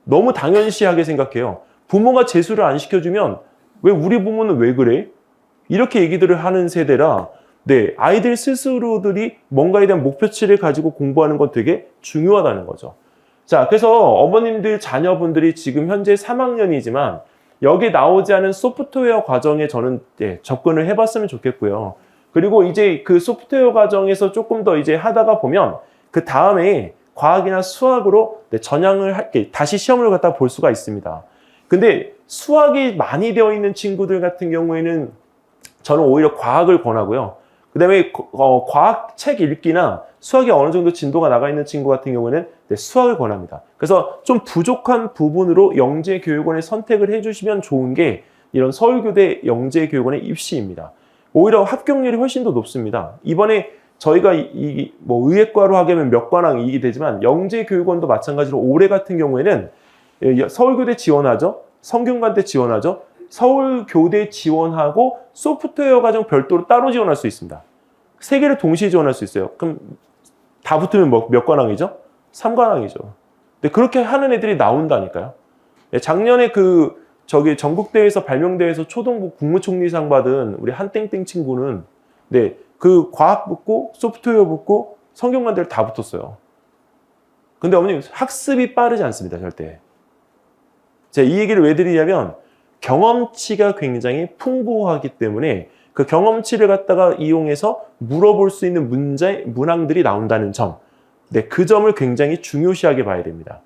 너무 당연시하게 생각해요. 부모가 재수를 안 시켜주면 왜 우리 부모는 왜 그래? 이렇게 얘기들을 하는 세대라 네, 아이들 스스로들이 뭔가에 대한 목표치를 가지고 공부하는 건 되게 중요하다는 거죠. 자, 그래서 어머님들 자녀분들이 지금 현재 3학년이지만 여기 나오지 않은 소프트웨어 과정에 저는 네, 접근을 해봤으면 좋겠고요. 그리고 이제 그 소프트웨어 과정에서 조금 더 이제 하다가 보면 그 다음에 과학이나 수학으로 네, 전향을 할게 다시 시험을 갖다 볼 수가 있습니다. 근데 수학이 많이 되어 있는 친구들 같은 경우에는 저는 오히려 과학을 권하고요. 그 다음에 과학 책 읽기나 수학이 어느 정도 진도가 나가 있는 친구 같은 경우에는 네, 수학을 권합니다. 그래서 좀 부족한 부분으로 영재교육원에 선택을 해주시면 좋은 게 이런 서울교대 영재교육원의 입시입니다. 오히려 합격률이 훨씬 더 높습니다. 이번에 저희가 뭐 의예과로 하게 몇 관왕 이익이 되지만 영재교육원도 마찬가지로 올해 같은 경우에는 서울교대 지원하죠. 성균관대 지원하죠. 서울교대 지원하고 소프트웨어 과정 별도로 따로 지원할 수 있습니다. 세 개를 동시에 지원할 수 있어요. 그럼 다 붙으면 몇 관왕이죠? 3관왕이죠. 근데 그렇게 하는 애들이 나온다니까요. 작년에 전국대회에서 발명대회에서 초등부 국무총리상 받은 우리 한땡땡 친구는 네, 그 과학 붙고 소프트웨어 붙고 성균관대를 다 붙었어요. 근데 어머님 학습이 빠르지 않습니다. 절대. 제가 이 얘기를 왜 드리냐면 경험치가 굉장히 풍부하기 때문에 그 경험치를 갖다가 이용해서 물어볼 수 있는 문항들이 나온다는 점. 네, 그 점을 굉장히 중요시하게 봐야 됩니다.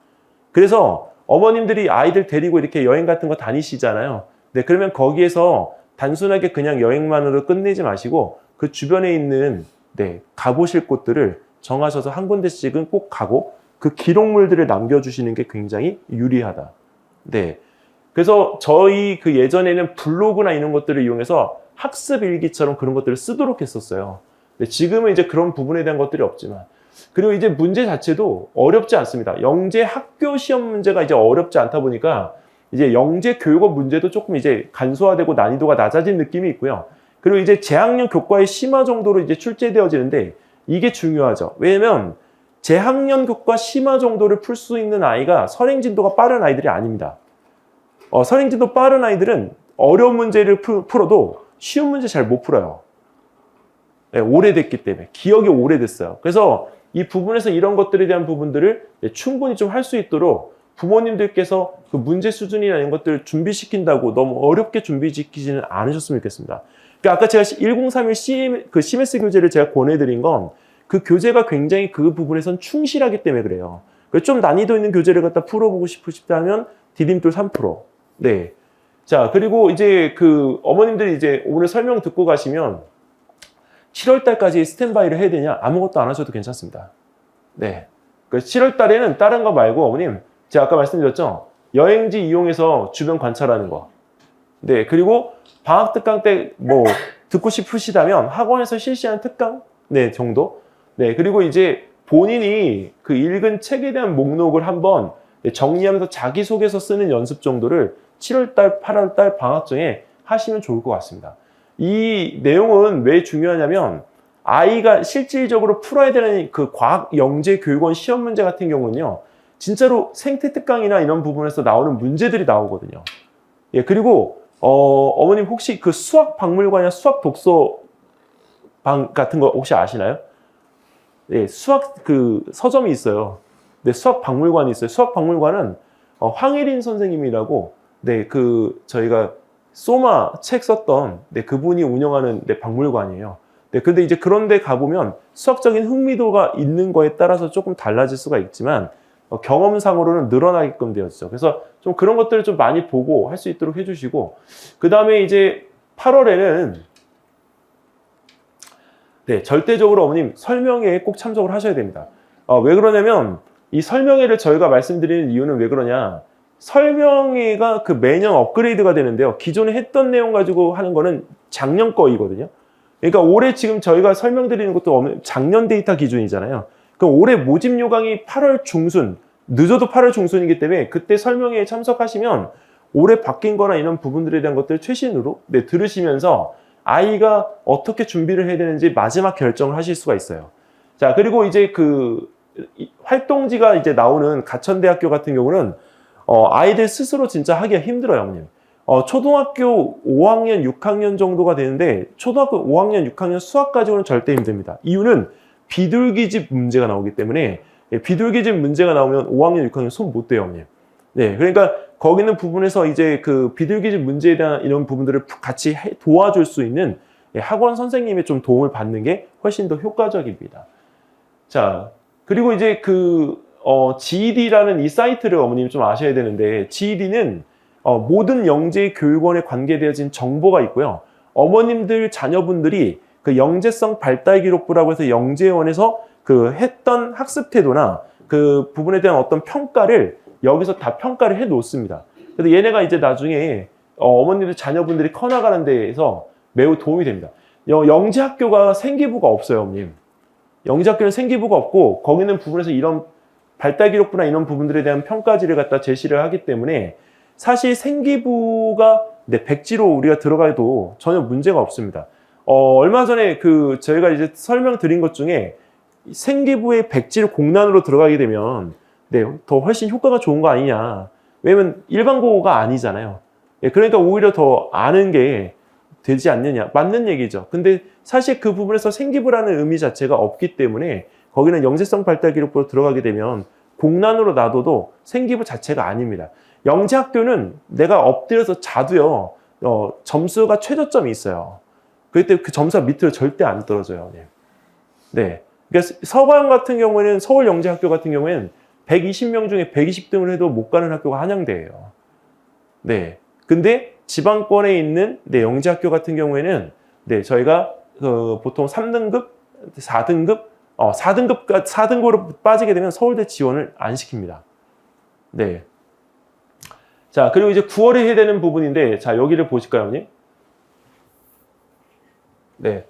그래서 어머님들이 아이들 데리고 이렇게 여행 같은 거 다니시잖아요. 네, 그러면 거기에서 단순하게 그냥 여행만으로 끝내지 마시고 그 주변에 있는 가보실 곳들을 정하셔서 한 군데씩은 꼭 가고 그 기록물들을 남겨주시는 게 굉장히 유리하다. 네. 그래서 저희 그 예전에는 블로그나 이런 것들을 이용해서 학습 일기처럼 그런 것들을 쓰도록 했었어요. 네, 지금은 이제 그런 부분에 대한 것들이 없지만. 그리고 이제 문제 자체도 어렵지 않습니다. 영재 학교 시험 문제가 이제 어렵지 않다 보니까 이제 영재 교육업 문제도 조금 이제 간소화되고 난이도가 낮아진 느낌이 있고요. 그리고 이제 재학년 교과의 심화 정도로 이제 출제되어지는데 이게 중요하죠. 왜냐면 재학년 교과 심화 정도를 풀 수 있는 아이가 선행진도가 빠른 아이들이 아닙니다. 선행진도 빠른 아이들은 어려운 문제를 풀어도 쉬운 문제 잘 못 풀어요. 네, 오래됐기 때문에. 기억이 오래됐어요. 그래서 이 부분에서 이런 것들에 대한 부분들을 충분히 좀 할 수 있도록 부모님들께서 그 문제 수준이나 이런 것들을 준비시킨다고 너무 어렵게 준비시키지는 않으셨으면 좋겠습니다. 그러니까 아까 제가 1031 CMS 교재를 제가 권해드린 건 그 교재가 굉장히 그 부분에선 충실하기 때문에 그래요. 좀 난이도 있는 교재를 갖다 풀어보고 싶으시다면 디딤돌 3%. 네. 자, 그리고 이제 그 어머님들이 이제 오늘 설명 듣고 가시면 7월 달까지 스탠바이를 해야 되냐? 아무것도 안 하셔도 괜찮습니다. 네. 7월 달에는 다른 거 말고 어머님, 제가 아까 말씀드렸죠? 여행지 이용해서 주변 관찰하는 거. 네. 그리고 방학 특강 때 뭐 듣고 싶으시다면 학원에서 실시하는 특강? 네, 정도. 네. 그리고 이제 본인이 그 읽은 책에 대한 목록을 한번 정리하면서 자기소개서 쓰는 연습 정도를 7월 달, 8월 달 방학 중에 하시면 좋을 것 같습니다. 이 내용은 왜 중요하냐면 아이가 실질적으로 풀어야 되는 그 과학 영재 교육원 시험 문제 같은 경우는요. 진짜로 생태 특강이나 이런 부분에서 나오는 문제들이 나오거든요. 예, 그리고 어머님 혹시 그 수학 박물관이나 수학 독서방 같은 거 혹시 아시나요? 예, 수학 그 서점이 있어요. 네, 수학 박물관이 있어요. 수학 박물관은 황혜린 선생님이라고 그 저희가 소마 책 썼던 그분이 운영하는 박물관이에요. 근데 이제 그런데 가보면 수학적인 흥미도가 있는 거에 따라서 조금 달라질 수가 있지만 경험상으로는 늘어나게끔 되었죠. 그래서 좀 그런 것들을 좀 많이 보고 할 수 있도록 해주시고 그 다음에 이제 8월에는 절대적으로 어머님 설명회에 꼭 참석을 하셔야 됩니다. 왜 그러냐면 이 설명회를 저희가 말씀드리는 이유는 왜 그러냐? 설명회가 그 매년 업그레이드가 되는데요. 기존에 했던 내용 가지고 하는 거는 작년 거이거든요. 그러니까 올해 지금 저희가 설명드리는 것도 작년 데이터 기준이잖아요. 그럼 올해 모집 요강이 8월 중순, 늦어도 8월 중순이기 때문에 그때 설명회에 참석하시면 올해 바뀐 거나 이런 부분들에 대한 것들을 최신으로 들으시면서 아이가 어떻게 준비를 해야 되는지 마지막 결정을 하실 수가 있어요. 자, 그리고 이제 그 활동지가 이제 나오는 가천대학교 같은 경우는 아이들 스스로 진짜 하기가 힘들어요, 어머님. 초등학교 5학년, 6학년 정도가 되는데 초등학교 5학년, 6학년 수학 가지고는 절대 힘듭니다. 이유는 비둘기집 문제가 나오기 때문에 비둘기집 문제가 나오면 5학년, 6학년 손 못 대요, 어머님. 네, 그러니까 거기 있는 부분에서 이제 그 비둘기집 문제에 대한 이런 부분들을 같이 도와줄 수 있는 학원 선생님의 좀 도움을 받는 게 훨씬 더 효과적입니다. 자, 그리고 이제 그 GED라는 이 사이트를 어머님 좀 아셔야 되는데 GED는 모든 영재 교육원에 관계되어진 정보가 있고요. 어머님들 자녀분들이 그 영재성 발달 기록부라고 해서 영재원에서 그 했던 학습 태도나 그 부분에 대한 어떤 평가를 여기서 다 평가를 해 놓습니다. 그래서 얘네가 이제 나중에 어머님들 자녀분들이 커나가는 데에서 매우 도움이 됩니다. 영재학교가 생기부가 없어요, 어머님. 영재학교는 생기부가 없고 거기 있는 부분에서 이런 발달 기록부나 이런 부분들에 대한 평가지를 갖다 제시를 하기 때문에 사실 생기부가 백지로 우리가 들어가도 전혀 문제가 없습니다. 얼마 전에 그 저희가 이제 설명드린 것 중에 생기부의 백지를 공란으로 들어가게 되면 더 훨씬 효과가 좋은 거 아니냐. 왜냐면 일반고가 아니잖아요. 그러니까 오히려 더 아는 게 되지 않느냐. 맞는 얘기죠. 근데 사실 그 부분에서 생기부라는 의미 자체가 없기 때문에 거기는 영재성 발달 기록부로 들어가게 되면 공란으로 놔둬도 생기부 자체가 아닙니다. 영재학교는 내가 엎드려서 자도요, 점수가 최저점이 있어요. 그때 그 점수가 밑으로 절대 안 떨어져요. 네. 네. 그러니까 서강 같은 경우에는, 서울영재학교 같은 경우에는 120명 중에 120등을 해도 못 가는 학교가 한양대예요. 네. 근데 지방권에 있는 네, 영재학교 같은 경우에는 네, 저희가 보통 3등급, 4등급, 4등급으로 빠지게 되면 서울대 지원을 안 시킵니다. 네. 자, 그리고 이제 9월에 해야 되는 부분인데, 자, 여기를 보실까요, 어머님? 네.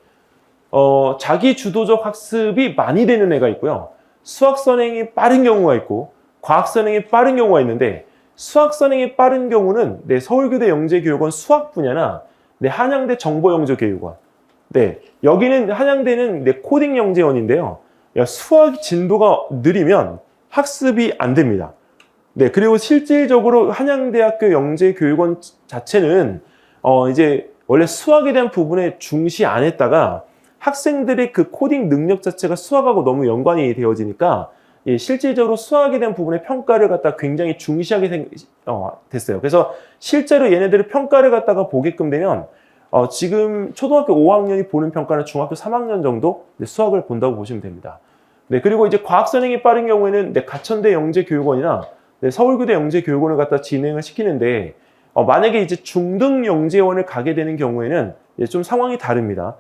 자기 주도적 학습이 많이 되는 애가 있고요. 수학 선행이 빠른 경우가 있고, 과학 선행이 빠른 경우가 있는데, 수학 선행이 빠른 경우는 네, 서울교대 영재교육원 수학 분야나 네, 한양대 정보영재교육원. 네, 여기는 한양대는 네, 코딩 영재원인데요. 수학 진도가 느리면 학습이 안 됩니다. 네, 그리고 실질적으로 한양대학교 영재교육원 자체는 이제 원래 수학에 대한 부분에 중시 안 했다가 학생들의 그 코딩 능력 자체가 수학하고 너무 연관이 되어지니까 실질적으로 수학에 대한 부분의 평가를 갖다 굉장히 중시하게 됐어요. 그래서 실제로 얘네들의 평가를 갖다가 보게끔 되면 지금 초등학교 5학년이 보는 평가는 중학교 3학년 정도 수학을 본다고 보시면 됩니다. 네, 그리고 이제 과학 선행이 빠른 경우에는 가천대 영재교육원이나 서울교대 영재교육원을 갖다 진행을 시키는데 만약에 이제 중등 영재원을 가게 되는 경우에는 좀 상황이 다릅니다.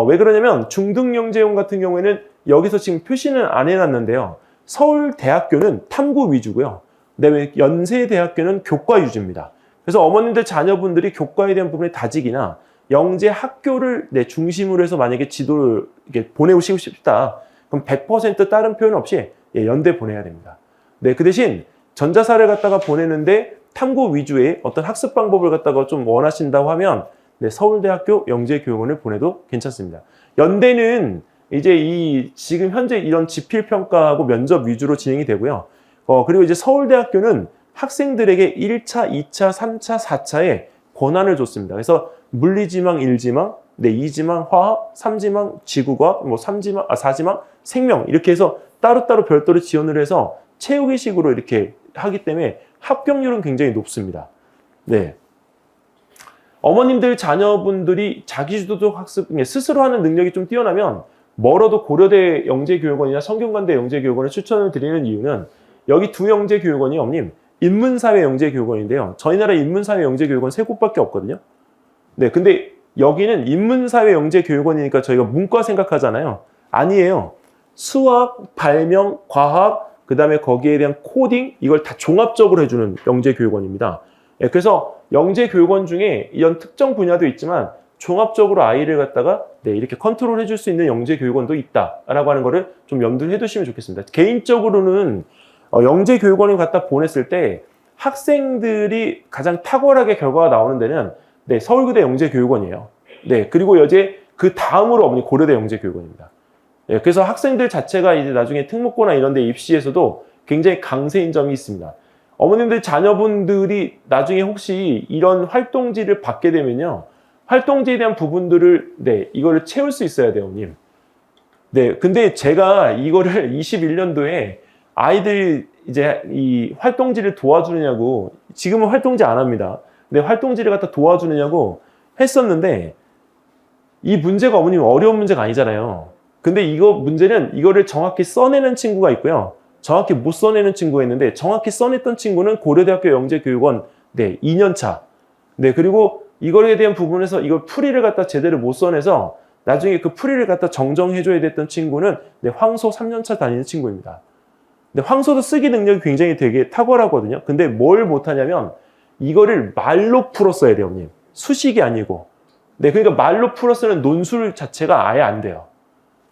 왜 그러냐면 중등 영재원 같은 경우에는 여기서 지금 표시는 안 해놨는데요. 서울대학교는 탐구 위주고요. 그다음에 연세대학교는 교과 위주입니다. 그래서 어머님들 자녀분들이 교과에 대한 부분의 다직이나 영재 학교를 중심으로 해서 만약에 지도를 이렇게 보내오시고 싶다. 그럼 100% 다른 표현 없이 연대 보내야 됩니다. 네, 그 대신 전자사를 갖다가 보내는데 탐구 위주의 어떤 학습 방법을 갖다가 좀 원하신다고 하면 서울대학교 영재교육원을 보내도 괜찮습니다. 연대는 이제 지금 현재 이런 지필평가하고 면접 위주로 진행이 되고요. 그리고 이제 서울대학교는 학생들에게 1차, 2차, 3차, 4차에 권한을 줬습니다. 그래서 물리지망, 1지망, 2지망, 화학, 3지망, 지구과학, 4지망, 생명 이렇게 해서 따로따로 별도로 지원을 해서 채우기식으로 이렇게 하기 때문에 합격률은 굉장히 높습니다. 네. 어머님들 자녀분들이 자기주도적 학습, 스스로 하는 능력이 좀 뛰어나면 멀어도 고려대 영재교육원이나 성균관대 영재교육원을 추천을 드리는 이유는 여기 두 영재교육원이 어머님 인문사회 영재교육원인데요. 저희 나라 인문사회 영재교육원 3곳밖에 없거든요. 네, 근데 여기는 인문사회 영재교육원이니까 저희가 문과 생각하잖아요. 아니에요. 수학, 발명, 과학, 그 다음에 거기에 대한 코딩 이걸 다 종합적으로 해주는 영재교육원입니다. 네, 그래서 영재교육원 중에 이런 특정 분야도 있지만 종합적으로 아이를 갖다가 이렇게 컨트롤 해줄 수 있는 영재교육원도 있다라고 하는 거를 좀 염두를 해두시면 좋겠습니다. 개인적으로는 영재교육원을 갖다 보냈을 때 학생들이 가장 탁월하게 결과가 나오는 데는 서울교대 영재교육원이에요. 네, 그리고 여제 그 다음으로 어머니 고려대 영재교육원입니다. 네, 그래서 학생들 자체가 이제 나중에 특목고나 이런 데 입시에서도 굉장히 강세인 점이 있습니다. 어머님들 자녀분들이 나중에 혹시 이런 활동지를 받게 되면요. 활동지에 대한 부분들을 이거를 채울 수 있어야 돼요, 어머님. 네, 근데 제가 이거를 21년도에 아이들 이제 이 활동지를 도와주느냐고 지금은 활동지 안 합니다. 근데 활동지를 갖다 도와주느냐고 했었는데 이 문제가 어머님 어려운 문제가 아니잖아요. 근데 문제는 이거를 정확히 써내는 친구가 있고요. 정확히 못 써내는 친구가 있는데 정확히 써냈던 친구는 고려대학교 영재교육원 2년차. 네, 그리고 이거에 대한 부분에서 이걸 풀이를 갖다 제대로 못 써내서 나중에 그 풀이를 갖다 정정해줘야 됐던 친구는 황소 3년차 다니는 친구입니다. 근데 황소도 쓰기 능력이 굉장히 되게 탁월하거든요. 근데 뭘 못하냐면 이거를 말로 풀어 써야 돼요, 어머님. 수식이 아니고. 네, 그러니까 말로 풀어 쓰는 논술 자체가 아예 안 돼요.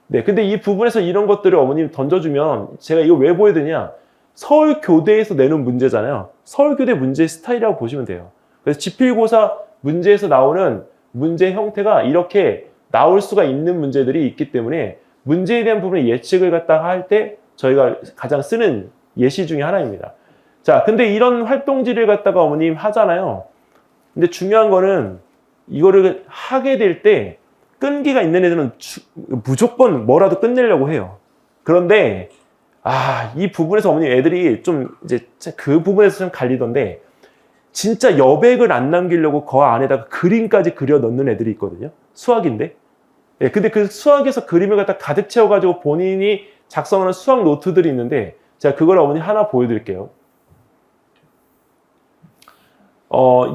네, 근데 이 부분에서 이런 것들을 어머님 던져주면 제가 이거 왜 보여드냐? 서울교대에서 내는 문제잖아요. 서울교대 문제의 스타일이라고 보시면 돼요. 그래서 지필고사 문제에서 나오는 문제 형태가 이렇게 나올 수가 있는 문제들이 있기 때문에 문제에 대한 부분의 예측을 갖다가 할 때 저희가 가장 쓰는 예시 중에 하나입니다. 자, 근데 이런 활동지를 갖다가 어머님 하잖아요. 근데 중요한 거는 이거를 하게 될 때 끈기가 있는 애들은 무조건 뭐라도 끝내려고 해요. 그런데 이 부분에서 어머니 애들이 좀 이제 그 부분에서 좀 갈리던데, 진짜 여백을 안 남기려고 그 안에다가 그림까지 그려 넣는 애들이 있거든요. 수학인데. 예, 근데 그 수학에서 그림을 갖다 가득 채워가지고 본인이 작성하는 수학 노트들이 있는데, 제가 그걸 어머니 하나 보여드릴게요.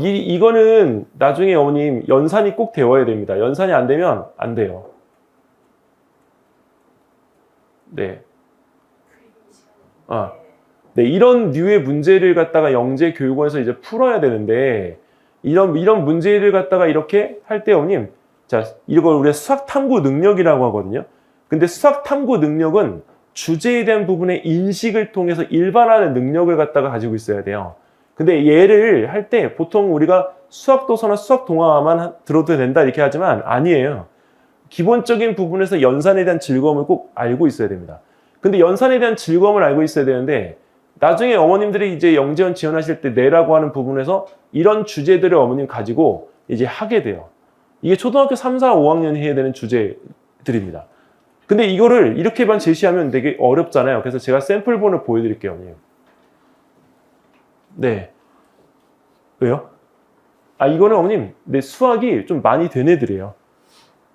이거는 나중에 어머님 연산이 꼭 되어야 됩니다. 연산이 안 되면 안 돼요. 네. 네, 이런 류의 문제를 갖다가 영재교육원에서 이제 풀어야 되는데, 이런 문제를 갖다가 이렇게 할 때 어머님, 자, 이걸 우리가 수학 탐구 능력이라고 하거든요. 근데 수학 탐구 능력은 주제에 대한 부분의 인식을 통해서 일반화하는 능력을 갖다가 가지고 있어야 돼요. 근데 얘를 할 때 보통 우리가 수학 도서나 수학 동화만 들어도 된다 이렇게 하지만 아니에요. 기본적인 부분에서 연산에 대한 즐거움을 꼭 알고 있어야 됩니다. 근데 연산에 대한 즐거움을 알고 있어야 되는데, 나중에 어머님들이 이제 영재원 지원하실 때 내라고 하는 부분에서 이런 주제들을 어머님 가지고 이제 하게 돼요. 이게 초등학교 3, 4, 5학년이 해야 되는 주제들입니다. 근데 이거를 이렇게만 제시하면 되게 어렵잖아요. 그래서 제가 샘플본을 보여드릴게요, 어머님. 네. 왜요? 이거는 어머님, 네, 수학이 좀 많이 된 애들이에요.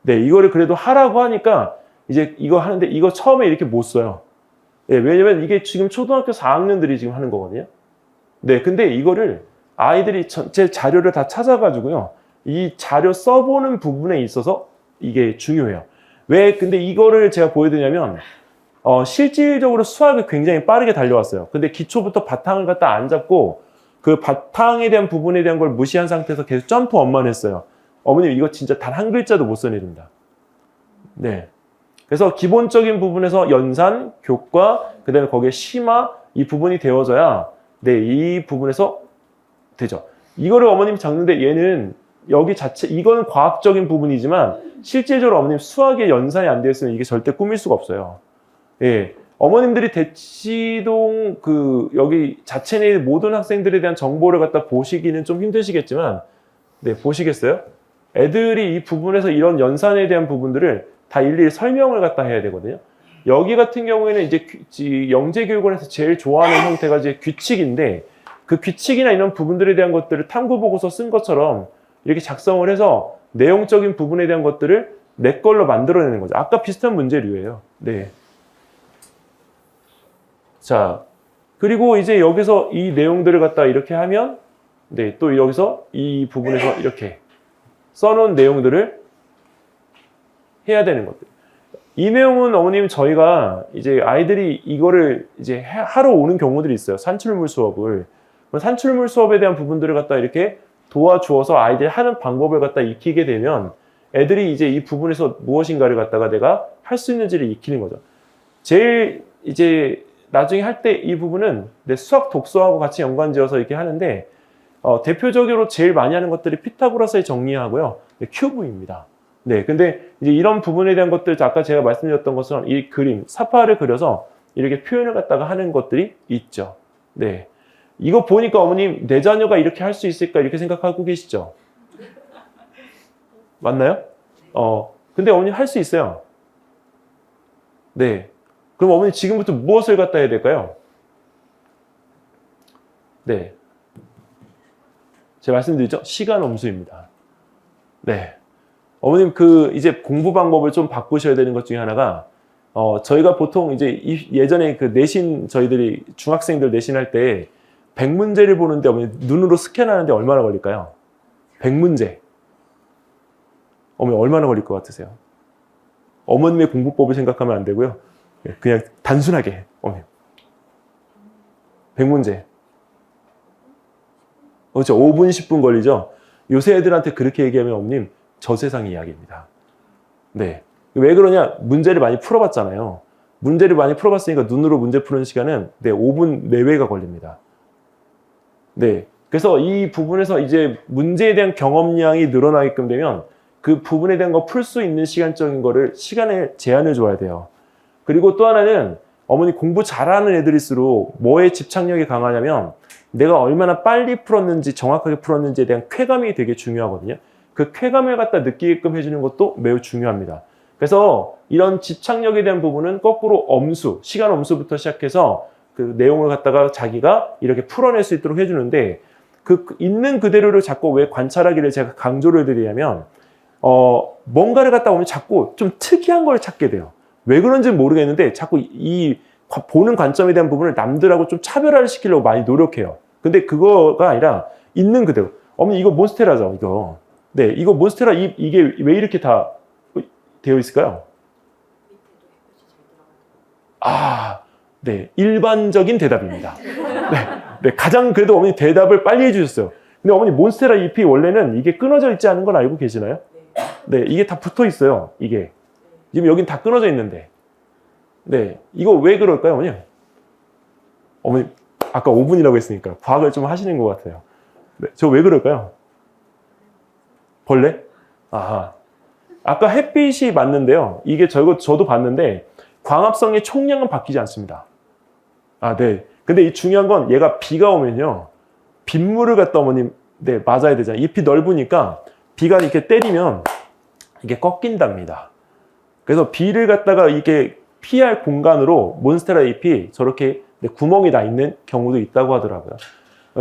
네, 이거를 그래도 하라고 하니까 이제 이거 하는데 이거 처음에 이렇게 못 써요. 네, 왜냐면 이게 지금 초등학교 4학년들이 지금 하는 거거든요. 네, 근데 이거를 아이들이 제 자료를 다 찾아가지고요. 이 자료 써보는 부분에 있어서 이게 중요해요. 왜 근데 이거를 제가 보여드리냐면, 실질적으로 수학이 굉장히 빠르게 달려왔어요. 근데 기초부터 바탕을 갖다 안 잡고 그 바탕에 대한 부분에 대한 걸 무시한 상태에서 계속 점프업만 했어요. 어머님 이거 진짜 단 한 글자도 못 써내립니다. 네. 그래서 기본적인 부분에서 연산, 교과, 그 다음에 거기에 심화 이 부분이 되어져야 네, 이 부분에서 되죠. 이거를 어머님 잡는데 얘는 여기 자체 이건 과학적인 부분이지만 실질적으로 어머님 수학의 연산이 안 되어 있으면 이게 절대 꾸밀 수가 없어요. 예. 어머님들이 대치동 여기 자체 내 모든 학생들에 대한 정보를 갖다 보시기는 좀 힘드시겠지만, 네, 보시겠어요? 애들이 이 부분에서 이런 연산에 대한 부분들을 다 일일이 설명을 갖다 해야 되거든요. 여기 같은 경우에는 이제 영재교육원에서 제일 좋아하는 형태가 이제 규칙인데, 그 규칙이나 이런 부분들에 대한 것들을 탐구보고서 쓴 것처럼 이렇게 작성을 해서 내용적인 부분에 대한 것들을 내 걸로 만들어내는 거죠. 아까 비슷한 문제류예요. 네. 자, 그리고 이제 여기서 이 내용들을 갖다 이렇게 하면, 네, 또 여기서 이 부분에서 이렇게 써놓은 내용들을 해야 되는 것들. 이 내용은 어머님 저희가 이제 아이들이 이거를 이제 하러 오는 경우들이 있어요. 산출물 수업을. 산출물 수업에 대한 부분들을 갖다 이렇게 도와주어서 아이들이 하는 방법을 갖다 익히게 되면 애들이 이제 이 부분에서 무엇인가를 갖다가 내가 할 수 있는지를 익히는 거죠. 제일 이제 나중에 할 때 이 부분은 내 수학 독서하고 같이 연관지어서 이렇게 하는데, 대표적으로 제일 많이 하는 것들이 피타고라스의 정리하고요, 큐브입니다. 네, 근데 이제 이런 부분에 대한 것들, 아까 제가 말씀드렸던 것처럼 이 그림, 사파를 그려서 이렇게 표현을 갖다가 하는 것들이 있죠. 네. 이거 보니까 어머님, 내 자녀가 이렇게 할 수 있을까? 이렇게 생각하고 계시죠? 맞나요? 근데 어머님 할 수 있어요. 네. 그럼 어머니 지금부터 무엇을 갖다 해야 될까요? 네. 제가 말씀드리죠? 시간 엄수입니다. 네. 어머님 이제 공부 방법을 좀 바꾸셔야 되는 것 중에 하나가, 저희가 보통 이제 예전에 저희들이 중학생들 내신할 때 100문제를 보는데 어머니 눈으로 스캔하는데 얼마나 걸릴까요? 100문제. 어머니 얼마나 걸릴 것 같으세요? 어머님의 공부법을 생각하면 안 되고요. 그냥 단순하게, 어머님. 100문제. 그렇죠. 5분, 10분 걸리죠? 요새 애들한테 그렇게 얘기하면 어머님, 저 세상 이야기입니다. 네. 왜 그러냐? 문제를 많이 풀어봤잖아요. 문제를 많이 풀어봤으니까 눈으로 문제 푸는 시간은 5분 내외가 걸립니다. 네. 그래서 이 부분에서 이제 문제에 대한 경험량이 늘어나게끔 되면 그 부분에 대한 거 풀 수 있는 시간적인 거를, 시간에 제한을 줘야 돼요. 그리고 또 하나는 어머니 공부 잘하는 애들일수록 뭐에 집착력이 강하냐면 내가 얼마나 빨리 풀었는지 정확하게 풀었는지에 대한 쾌감이 되게 중요하거든요. 그 쾌감을 갖다 느끼게끔 해주는 것도 매우 중요합니다. 그래서 이런 집착력에 대한 부분은 거꾸로 엄수, 시간 엄수부터 시작해서 그 내용을 갖다가 자기가 이렇게 풀어낼 수 있도록 해주는데 그 있는 그대로를 자꾸 왜 관찰하기를 제가 강조를 드리냐면 뭔가를 갖다 보면 자꾸 좀 특이한 걸 찾게 돼요. 왜 그런지는 모르겠는데 자꾸 이 보는 관점에 대한 부분을 남들하고 좀 차별화를 시키려고 많이 노력해요. 근데 그거가 아니라 있는 그대로. 어머니 이거 몬스테라죠, 이거. 네, 이거 몬스테라 이게 왜 이렇게 다 되어 있을까요? 아, 네, 일반적인 대답입니다. 네, 가장 그래도 어머니 대답을 빨리 해주셨어요. 근데 어머니 몬스테라 잎이 원래는 이게 끊어져 있지 않은 건 알고 계시나요? 네, 이게 다 붙어 있어요. 이게 지금 여긴 다 끊어져 있는데, 네, 이거 왜 그럴까요, 어머니? 어머니 아까 5분이라고 했으니까 과학을 좀 하시는 것 같아요. 네, 저 왜 그럴까요? 벌레? 아하. 아까 햇빛이 맞는데요. 이게 저도 봤는데 광합성의 총량은 바뀌지 않습니다. 아, 네. 근데 이 중요한 건 얘가 비가 오면요. 빗물을 갖다 어머님, 네, 맞아야 되잖아요. 잎이 넓으니까 비가 이렇게 때리면 이게 꺾인답니다. 그래서 비를 갖다가 이게 피할 공간으로 몬스테라 잎이 저렇게 구멍이 나 있는 경우도 있다고 하더라고요.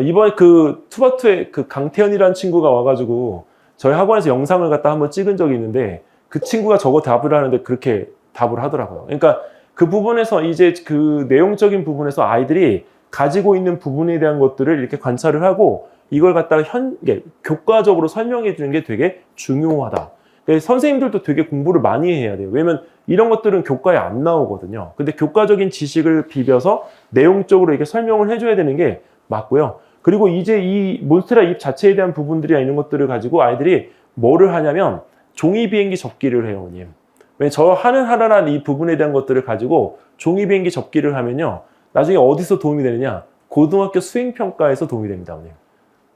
이번에 그 투바투의 그 강태현이라는 친구가 와가지고 저희 학원에서 영상을 갖다 한번 찍은 적이 있는데 그 친구가 저거 답을 하는데 그렇게 답을 하더라고요. 그러니까 그 부분에서 이제 그 내용적인 부분에서 아이들이 가지고 있는 부분에 대한 것들을 이렇게 관찰을 하고 이걸 갖다가 교과적으로 설명해 주는 게 되게 중요하다. 선생님들도 되게 공부를 많이 해야 돼요. 왜냐면 이런 것들은 교과에 안 나오거든요. 근데 교과적인 지식을 비벼서 내용적으로 이렇게 설명을 해줘야 되는 게 맞고요. 그리고 이제 이 몬스테라 잎 자체에 대한 부분들이나 이런 것들을 가지고 아이들이 뭐를 하냐면 종이 비행기 접기를 해요, 어머님. 왜냐면 저 하나하나한 이 부분에 대한 것들을 가지고 종이 비행기 접기를 하면요. 나중에 어디서 도움이 되느냐? 고등학교 수행평가에서 도움이 됩니다, 어머님.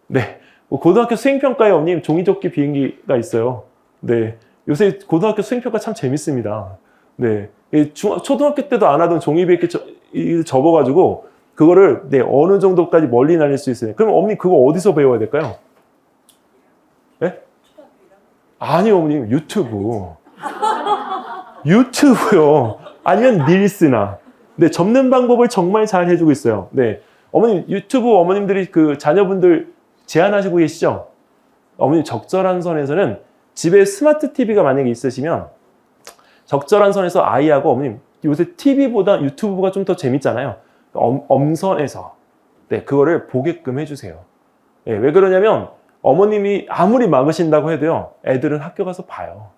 네. 고등학교 수행평가에 어머님 종이 접기 비행기가 있어요. 네. 요새 고등학교 수행평가 참 재밌습니다. 네. 초등학교 때도 안 하던 종이 비행기 접어가지고 그거를 어느 정도까지 멀리 날릴 수 있어요. 그럼 어머니 그거 어디서 배워야 될까요? 네? 아니요, 어머님 유튜브. 유튜브요. 아니면 릴스나. 네, 접는 방법을 정말 잘 해주고 있어요. 네, 어머님 유튜브 어머님들이 그 자녀분들 제한하시고 계시죠? 어머님 적절한 선에서는 집에 스마트 TV가 만약에 있으시면 적절한 선에서 아이하고 어머님 요새 TV보다 유튜브가 좀 더 재밌잖아요. 엄선해서 그거를 보게끔 해주세요. 네, 왜 그러냐면 어머님이 아무리 막으신다고 해도요 애들은 학교 가서 봐요.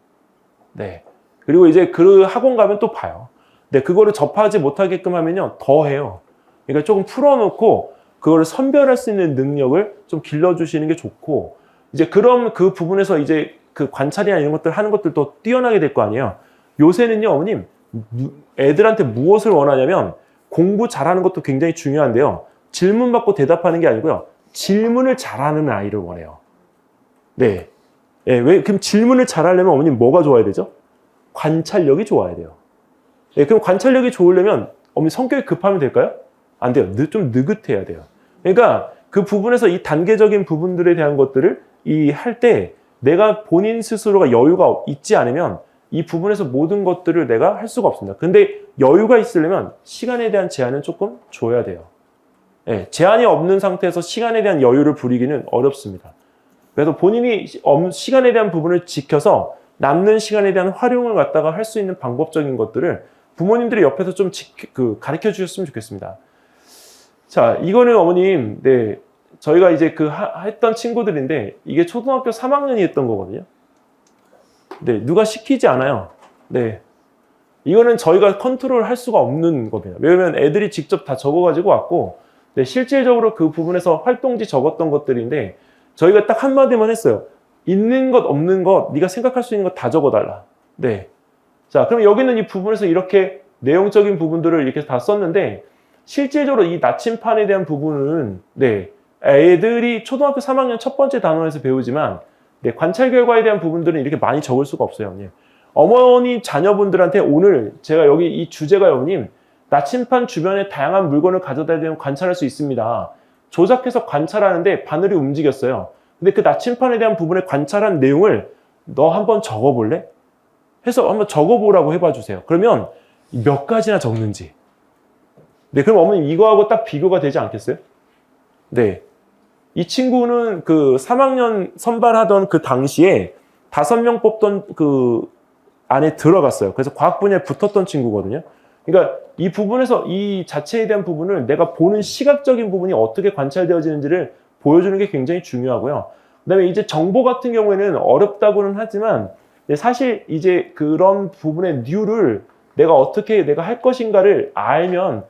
네. 그리고 이제 그 학원 가면 또 봐요. 네, 그거를 접하지 못하게끔 하면요 더 해요. 그러니까 조금 풀어놓고 그거를 선별할 수 있는 능력을 좀 길러주시는 게 좋고 이제 그럼 그 부분에서 이제 그 관찰이나 이런 것들 하는 것들도 뛰어나게 될 거 아니에요. 요새는요 어머님 애들한테 무엇을 원하냐면 공부 잘하는 것도 굉장히 중요한데요. 질문 받고 대답하는 게 아니고요. 질문을 잘하는 아이를 원해요. 네. 네, 그럼 질문을 잘하려면 어머님 뭐가 좋아야 되죠? 관찰력이 좋아야 돼요. 네, 그럼 관찰력이 좋으려면 어머니 성격이 급하면 될까요? 안 돼요. 좀 느긋해야 돼요. 그러니까 그 부분에서 이 단계적인 부분들에 대한 것들을 할 때 내가 본인 스스로가 여유가 있지 않으면 이 부분에서 모든 것들을 내가 할 수가 없습니다. 근데 여유가 있으려면 시간에 대한 제한은 조금 줘야 돼요. 네, 제한이 없는 상태에서 시간에 대한 여유를 부리기는 어렵습니다. 그래서 본인이 시간에 대한 부분을 지켜서 남는 시간에 대한 활용을 갖다가 할 수 있는 방법적인 것들을 부모님들이 옆에서 좀 가르쳐 주셨으면 좋겠습니다. 자, 이거는 어머님, 네, 저희가 이제 했던 친구들인데 이게 초등학교 3학년이 했던 거거든요. 네, 누가 시키지 않아요. 네. 이거는 저희가 컨트롤 할 수가 없는 겁니다. 왜냐면 애들이 직접 다 적어가지고 왔고, 네, 실질적으로 그 부분에서 활동지 적었던 것들인데, 저희가 딱 한마디만 했어요. 있는 것, 없는 것, 네가 생각할 수 있는 것 다 적어달라. 네. 자, 그럼 여기는 이 부분에서 이렇게 내용적인 부분들을 이렇게 다 썼는데, 실질적으로 이 나침판에 대한 부분은, 네, 애들이 초등학교 3학년 첫 번째 단원에서 배우지만, 네, 관찰 결과에 대한 부분들은 이렇게 많이 적을 수가 없어요, 어머님. 어머니 자녀분들한테 오늘 제가 여기 이 주제가 어머님, 나침판 주변에 다양한 물건을 가져다 대면 관찰할 수 있습니다. 조작해서 관찰하는데 바늘이 움직였어요. 근데 그 나침판에 대한 부분에 관찰한 내용을 너 한번 적어볼래? 해서 한번 적어보라고 해봐 주세요. 그러면 몇 가지나 적는지. 네, 그럼 어머님 이거하고 딱 비교가 되지 않겠어요? 네. 이 친구는 그 3학년 선발하던 그 당시에 5명 뽑던 그 안에 들어갔어요. 그래서 과학 분야에 붙었던 친구거든요. 그러니까 이 부분에서 이 자체에 대한 부분을 내가 보는 시각적인 부분이 어떻게 관찰되어지는지를 보여주는 게 굉장히 중요하고요. 그다음에 이제 정보 같은 경우에는 어렵다고는 하지만 사실 이제 그런 부분의 류를 내가 어떻게 내가 할 것인가를 알면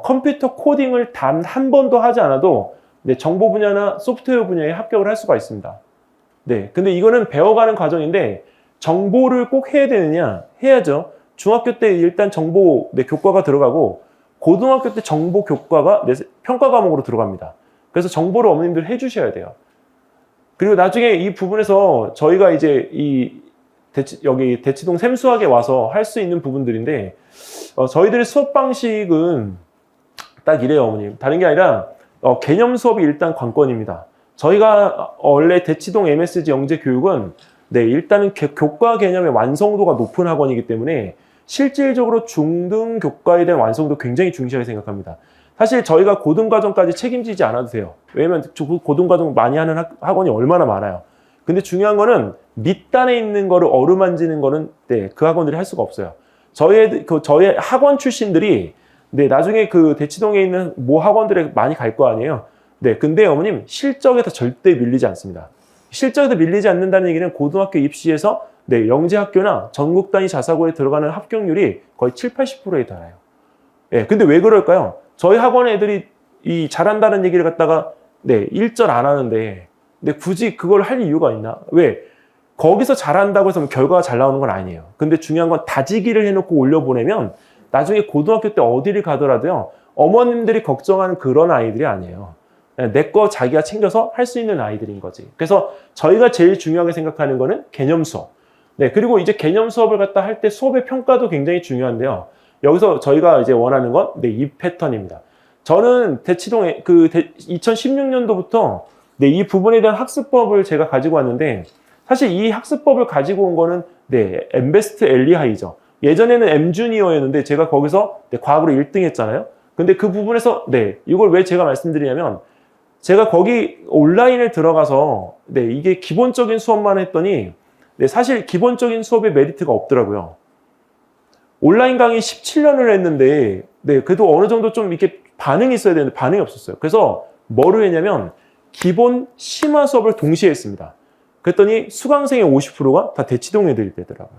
컴퓨터 코딩을 단 한 번도 하지 않아도 정보 분야나 소프트웨어 분야에 합격을 할 수가 있습니다. 네, 근데 이거는 배워가는 과정인데 정보를 꼭 해야 되느냐? 해야죠. 중학교 때 일단 정보 교과가 들어가고 고등학교 때 정보 교과가 평가 과목으로 들어갑니다. 그래서 정보를 어머님들 해주셔야 돼요. 그리고 나중에 이 부분에서 저희가 이제 여기 대치동 샘수학에 와서 할 수 있는 부분들인데 저희들의 수업 방식은 딱 이래요, 어머님. 다른 게 아니라 개념 수업이 일단 관건입니다. 저희가 원래 대치동 MSG 영재 교육은 일단은 교과 개념의 완성도가 높은 학원이기 때문에 실질적으로 중등 교과에 대한 완성도 굉장히 중시하게 생각합니다. 사실 저희가 고등과정까지 책임지지 않아도 돼요. 왜냐면 고등과정 많이 하는 학원이 얼마나 많아요. 근데 중요한 거는 밑단에 있는 거를 어루만지는 거는 그 학원들이 할 수가 없어요. 저희 학원 출신들이 나중에 그 대치동에 있는 모 학원들에 많이 갈 거 아니에요. 근데 어머님 실적에서 절대 밀리지 않습니다. 실적에서 밀리지 않는다는 얘기는 고등학교 입시에서 영재학교나 전국 단위 자사고에 들어가는 합격률이 거의 70~80%에 달해요. 근데 왜 그럴까요? 저희 학원 애들이 잘한다는 얘기를 갖다가 1절 안 하는데 굳이 그걸 할 이유가 있나? 왜? 거기서 잘한다고 해서 결과가 잘 나오는 건 아니에요. 근데 중요한 건 다지기를 해놓고 올려보내면 나중에 고등학교 때 어디를 가더라도요, 어머님들이 걱정하는 그런 아이들이 아니에요. 내 거 자기가 챙겨서 할 수 있는 아이들인 거지. 그래서 저희가 제일 중요하게 생각하는 거는 개념 수업. 그리고 이제 개념 수업을 갖다 할 때 수업의 평가도 굉장히 중요한데요. 여기서 저희가 이제 원하는 건 이 패턴입니다. 저는 대치동에 2016년도부터 이 부분에 대한 학습법을 제가 가지고 왔는데, 사실 이 학습법을 가지고 온 거는 엠베스트 엘리하이죠. 예전에는 엠주니어였는데 제가 거기서 과학으로 1등 했잖아요. 근데 그 부분에서 이걸 왜 제가 말씀드리냐면, 제가 거기 온라인에 들어가서 이게 기본적인 수업만 했더니 사실 기본적인 수업의 메리트가 없더라고요. 온라인 강의 17년을 했는데 그래도 어느 정도 좀 이렇게 반응이 있어야 되는데 반응이 없었어요. 그래서 뭐를 했냐면 기본 심화 수업을 동시에 했습니다. 그랬더니 수강생의 50%가 다 대치동 애들이 되더라고요.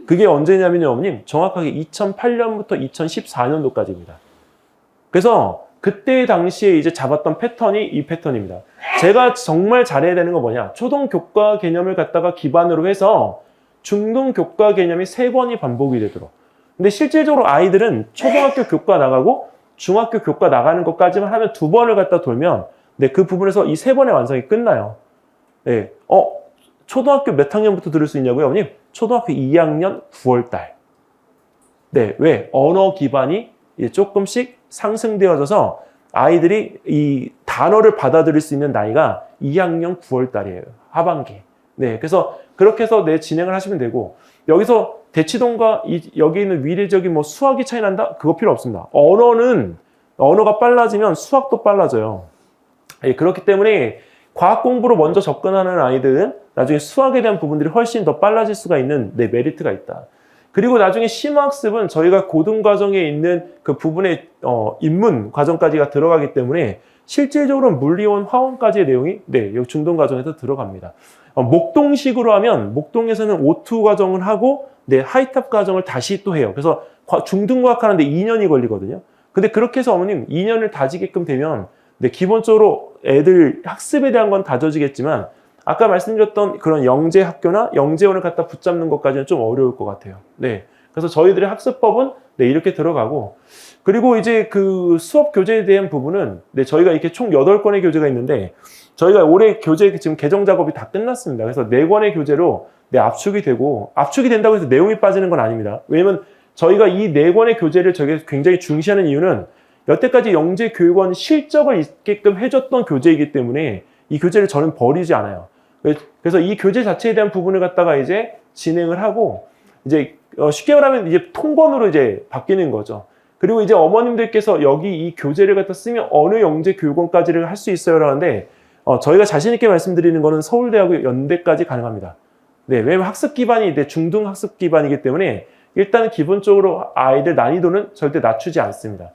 그게 언제냐면요, 어머님, 정확하게 2008년부터 2014년도까지입니다. 그래서 그때 당시에 이제 잡았던 패턴이 이 패턴입니다. 제가 정말 잘해야 되는 건 뭐냐? 초등 교과 개념을 갖다가 기반으로 해서 중등 교과 개념이 3번이 반복이 되도록. 근데 실질적으로 아이들은 초등학교 교과 나가고 중학교 교과 나가는 것까지만 하면 2번을 갖다 돌면 그 부분에서 이 3번의 완성이 끝나요. 초등학교 몇 학년부터 들을 수 있냐고요, 어머님? 초등학교 2학년 9월달. 왜? 언어 기반이 조금씩 상승되어져서 아이들이 이 단어를 받아들일 수 있는 나이가 2학년 9월달이에요. 하반기. 그래서 그렇게 해서 진행을 하시면 되고, 여기서 대치동과 여기 있는 위례적인 수학이 차이 난다? 그거 필요 없습니다. 언어가 빨라지면 수학도 빨라져요. 그렇기 때문에 과학 공부로 먼저 접근하는 아이들은 나중에 수학에 대한 부분들이 훨씬 더 빨라질 수가 있는 메리트가 있다. 그리고 나중에 심화학습은 저희가 고등과정에 있는 그 부분의 입문 과정까지가 들어가기 때문에 실질적으로 물리원, 화원까지의 내용이 여기 중등과정에서 들어갑니다. 목동식으로 하면 목동에서는 O2 과정을 하고 하이탑 과정을 다시 또 해요. 그래서 중등과학 하는데 2년이 걸리거든요. 근데 그렇게 해서 어머님 2년을 다지게끔 되면 기본적으로 애들 학습에 대한 건 다져지겠지만 아까 말씀드렸던 그런 영재 학교나 영재원을 갖다 붙잡는 것까지는 좀 어려울 것 같아요. 그래서 저희들의 학습법은 이렇게 들어가고, 그리고 이제 그 수업 교재에 대한 부분은 저희가 이렇게 총 8권의 교재가 있는데 저희가 올해 교재 지금 개정 작업이 다 끝났습니다. 그래서 4권의 교재로 압축이 되고, 압축이 된다고 해서 내용이 빠지는 건 아닙니다. 왜냐면 저희가 이 4권의 교재를 저희가 굉장히 중시하는 이유는 여태까지 영재교육원 실적을 있게끔 해줬던 교재이기 때문에 이 교재를 저는 버리지 않아요. 그래서 이 교재 자체에 대한 부분을 갖다가 이제 진행을 하고 이제 쉽게 말하면 이제 통번으로 이제 바뀌는 거죠. 그리고 이제 어머님들께서 여기 이 교재를 갖다 쓰면 어느 영재 교육원까지를 할 수 있어요 라는데 저희가 자신 있게 말씀드리는 거는 서울대하고 연대까지 가능합니다. 네, 왜냐면 학습 기반이 중등 학습 기반이기 때문에 일단 기본적으로 아이들 난이도는 절대 낮추지 않습니다.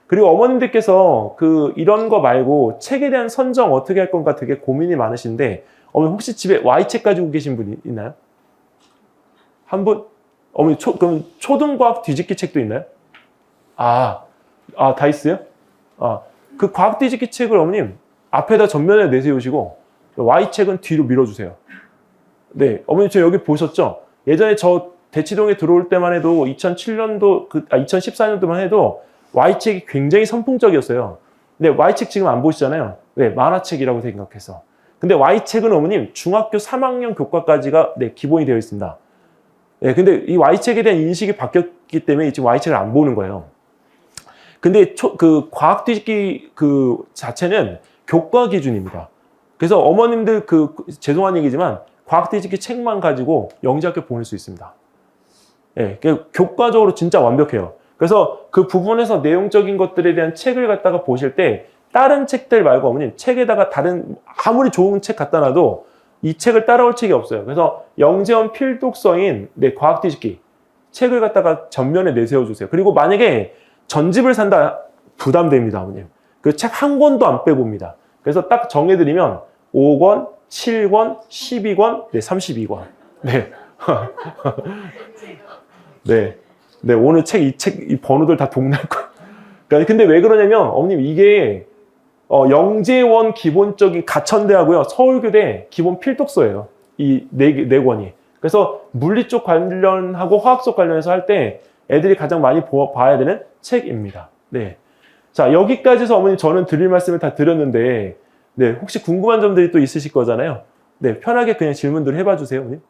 그리고 어머님들께서 이런 거 말고 책에 대한 선정 어떻게 할 건가 되게 고민이 많으신데 어머니 혹시 집에 Y책 가지고 계신 분 있나요? 한 분? 어머니 그럼 초등과학 뒤집기 책도 있나요? 다 있어요? 그 과학 뒤집기 책을 어머님 앞에다 전면에 내세우시고 Y책은 뒤로 밀어주세요. 네, 어머님 저 여기 보셨죠? 예전에 저 대치동에 들어올 때만 해도 2007년도, 2014년도만 해도 Y책이 굉장히 선풍적이었어요. 근데 Y책 지금 안 보시잖아요. 네, 만화책이라고 생각해서. 근데 Y책은 어머님 중학교 3학년 교과까지가 기본이 되어 있습니다. 네, 근데 이 Y책에 대한 인식이 바뀌었기 때문에 지금 Y책을 안 보는 거예요. 근데 과학 뒤집기 자체는 교과 기준입니다. 그래서 어머님들 죄송한 얘기지만 과학 뒤집기 책만 가지고 영재학교 보낼 수 있습니다. 예, 교과적으로 진짜 완벽해요. 그래서 그 부분에서 내용적인 것들에 대한 책을 갖다가 보실 때 다른 책들 말고 어머님 책에다가 다른 아무리 좋은 책 갖다 놔도 이 책을 따라올 책이 없어요. 그래서 영재원 필독서인 과학 뒤집기 책을 갖다가 전면에 내세워 주세요. 그리고 만약에 전집을 산다 부담됩니다, 어머님. 그 책 한 권도 안 빼봅니다. 그래서 딱 정해드리면 5권, 7권, 12권, 32권. 네. 네. 네, 오늘 이 번호들 다 동날 거. 그러니까 근데 왜 그러냐면, 어머님, 이게, 영재원 기본적인 가천대하고요, 서울교대 기본 필독서예요. 이 네 권이. 그래서 물리 쪽 관련하고 화학 쪽 관련해서 할 때 애들이 가장 많이 봐야 되는 책입니다. 네. 자, 여기까지 해서 어머님 저는 드릴 말씀을 다 드렸는데, 네, 혹시 궁금한 점들이 또 있으실 거잖아요. 네, 편하게 그냥 질문들 해봐 주세요, 어머님.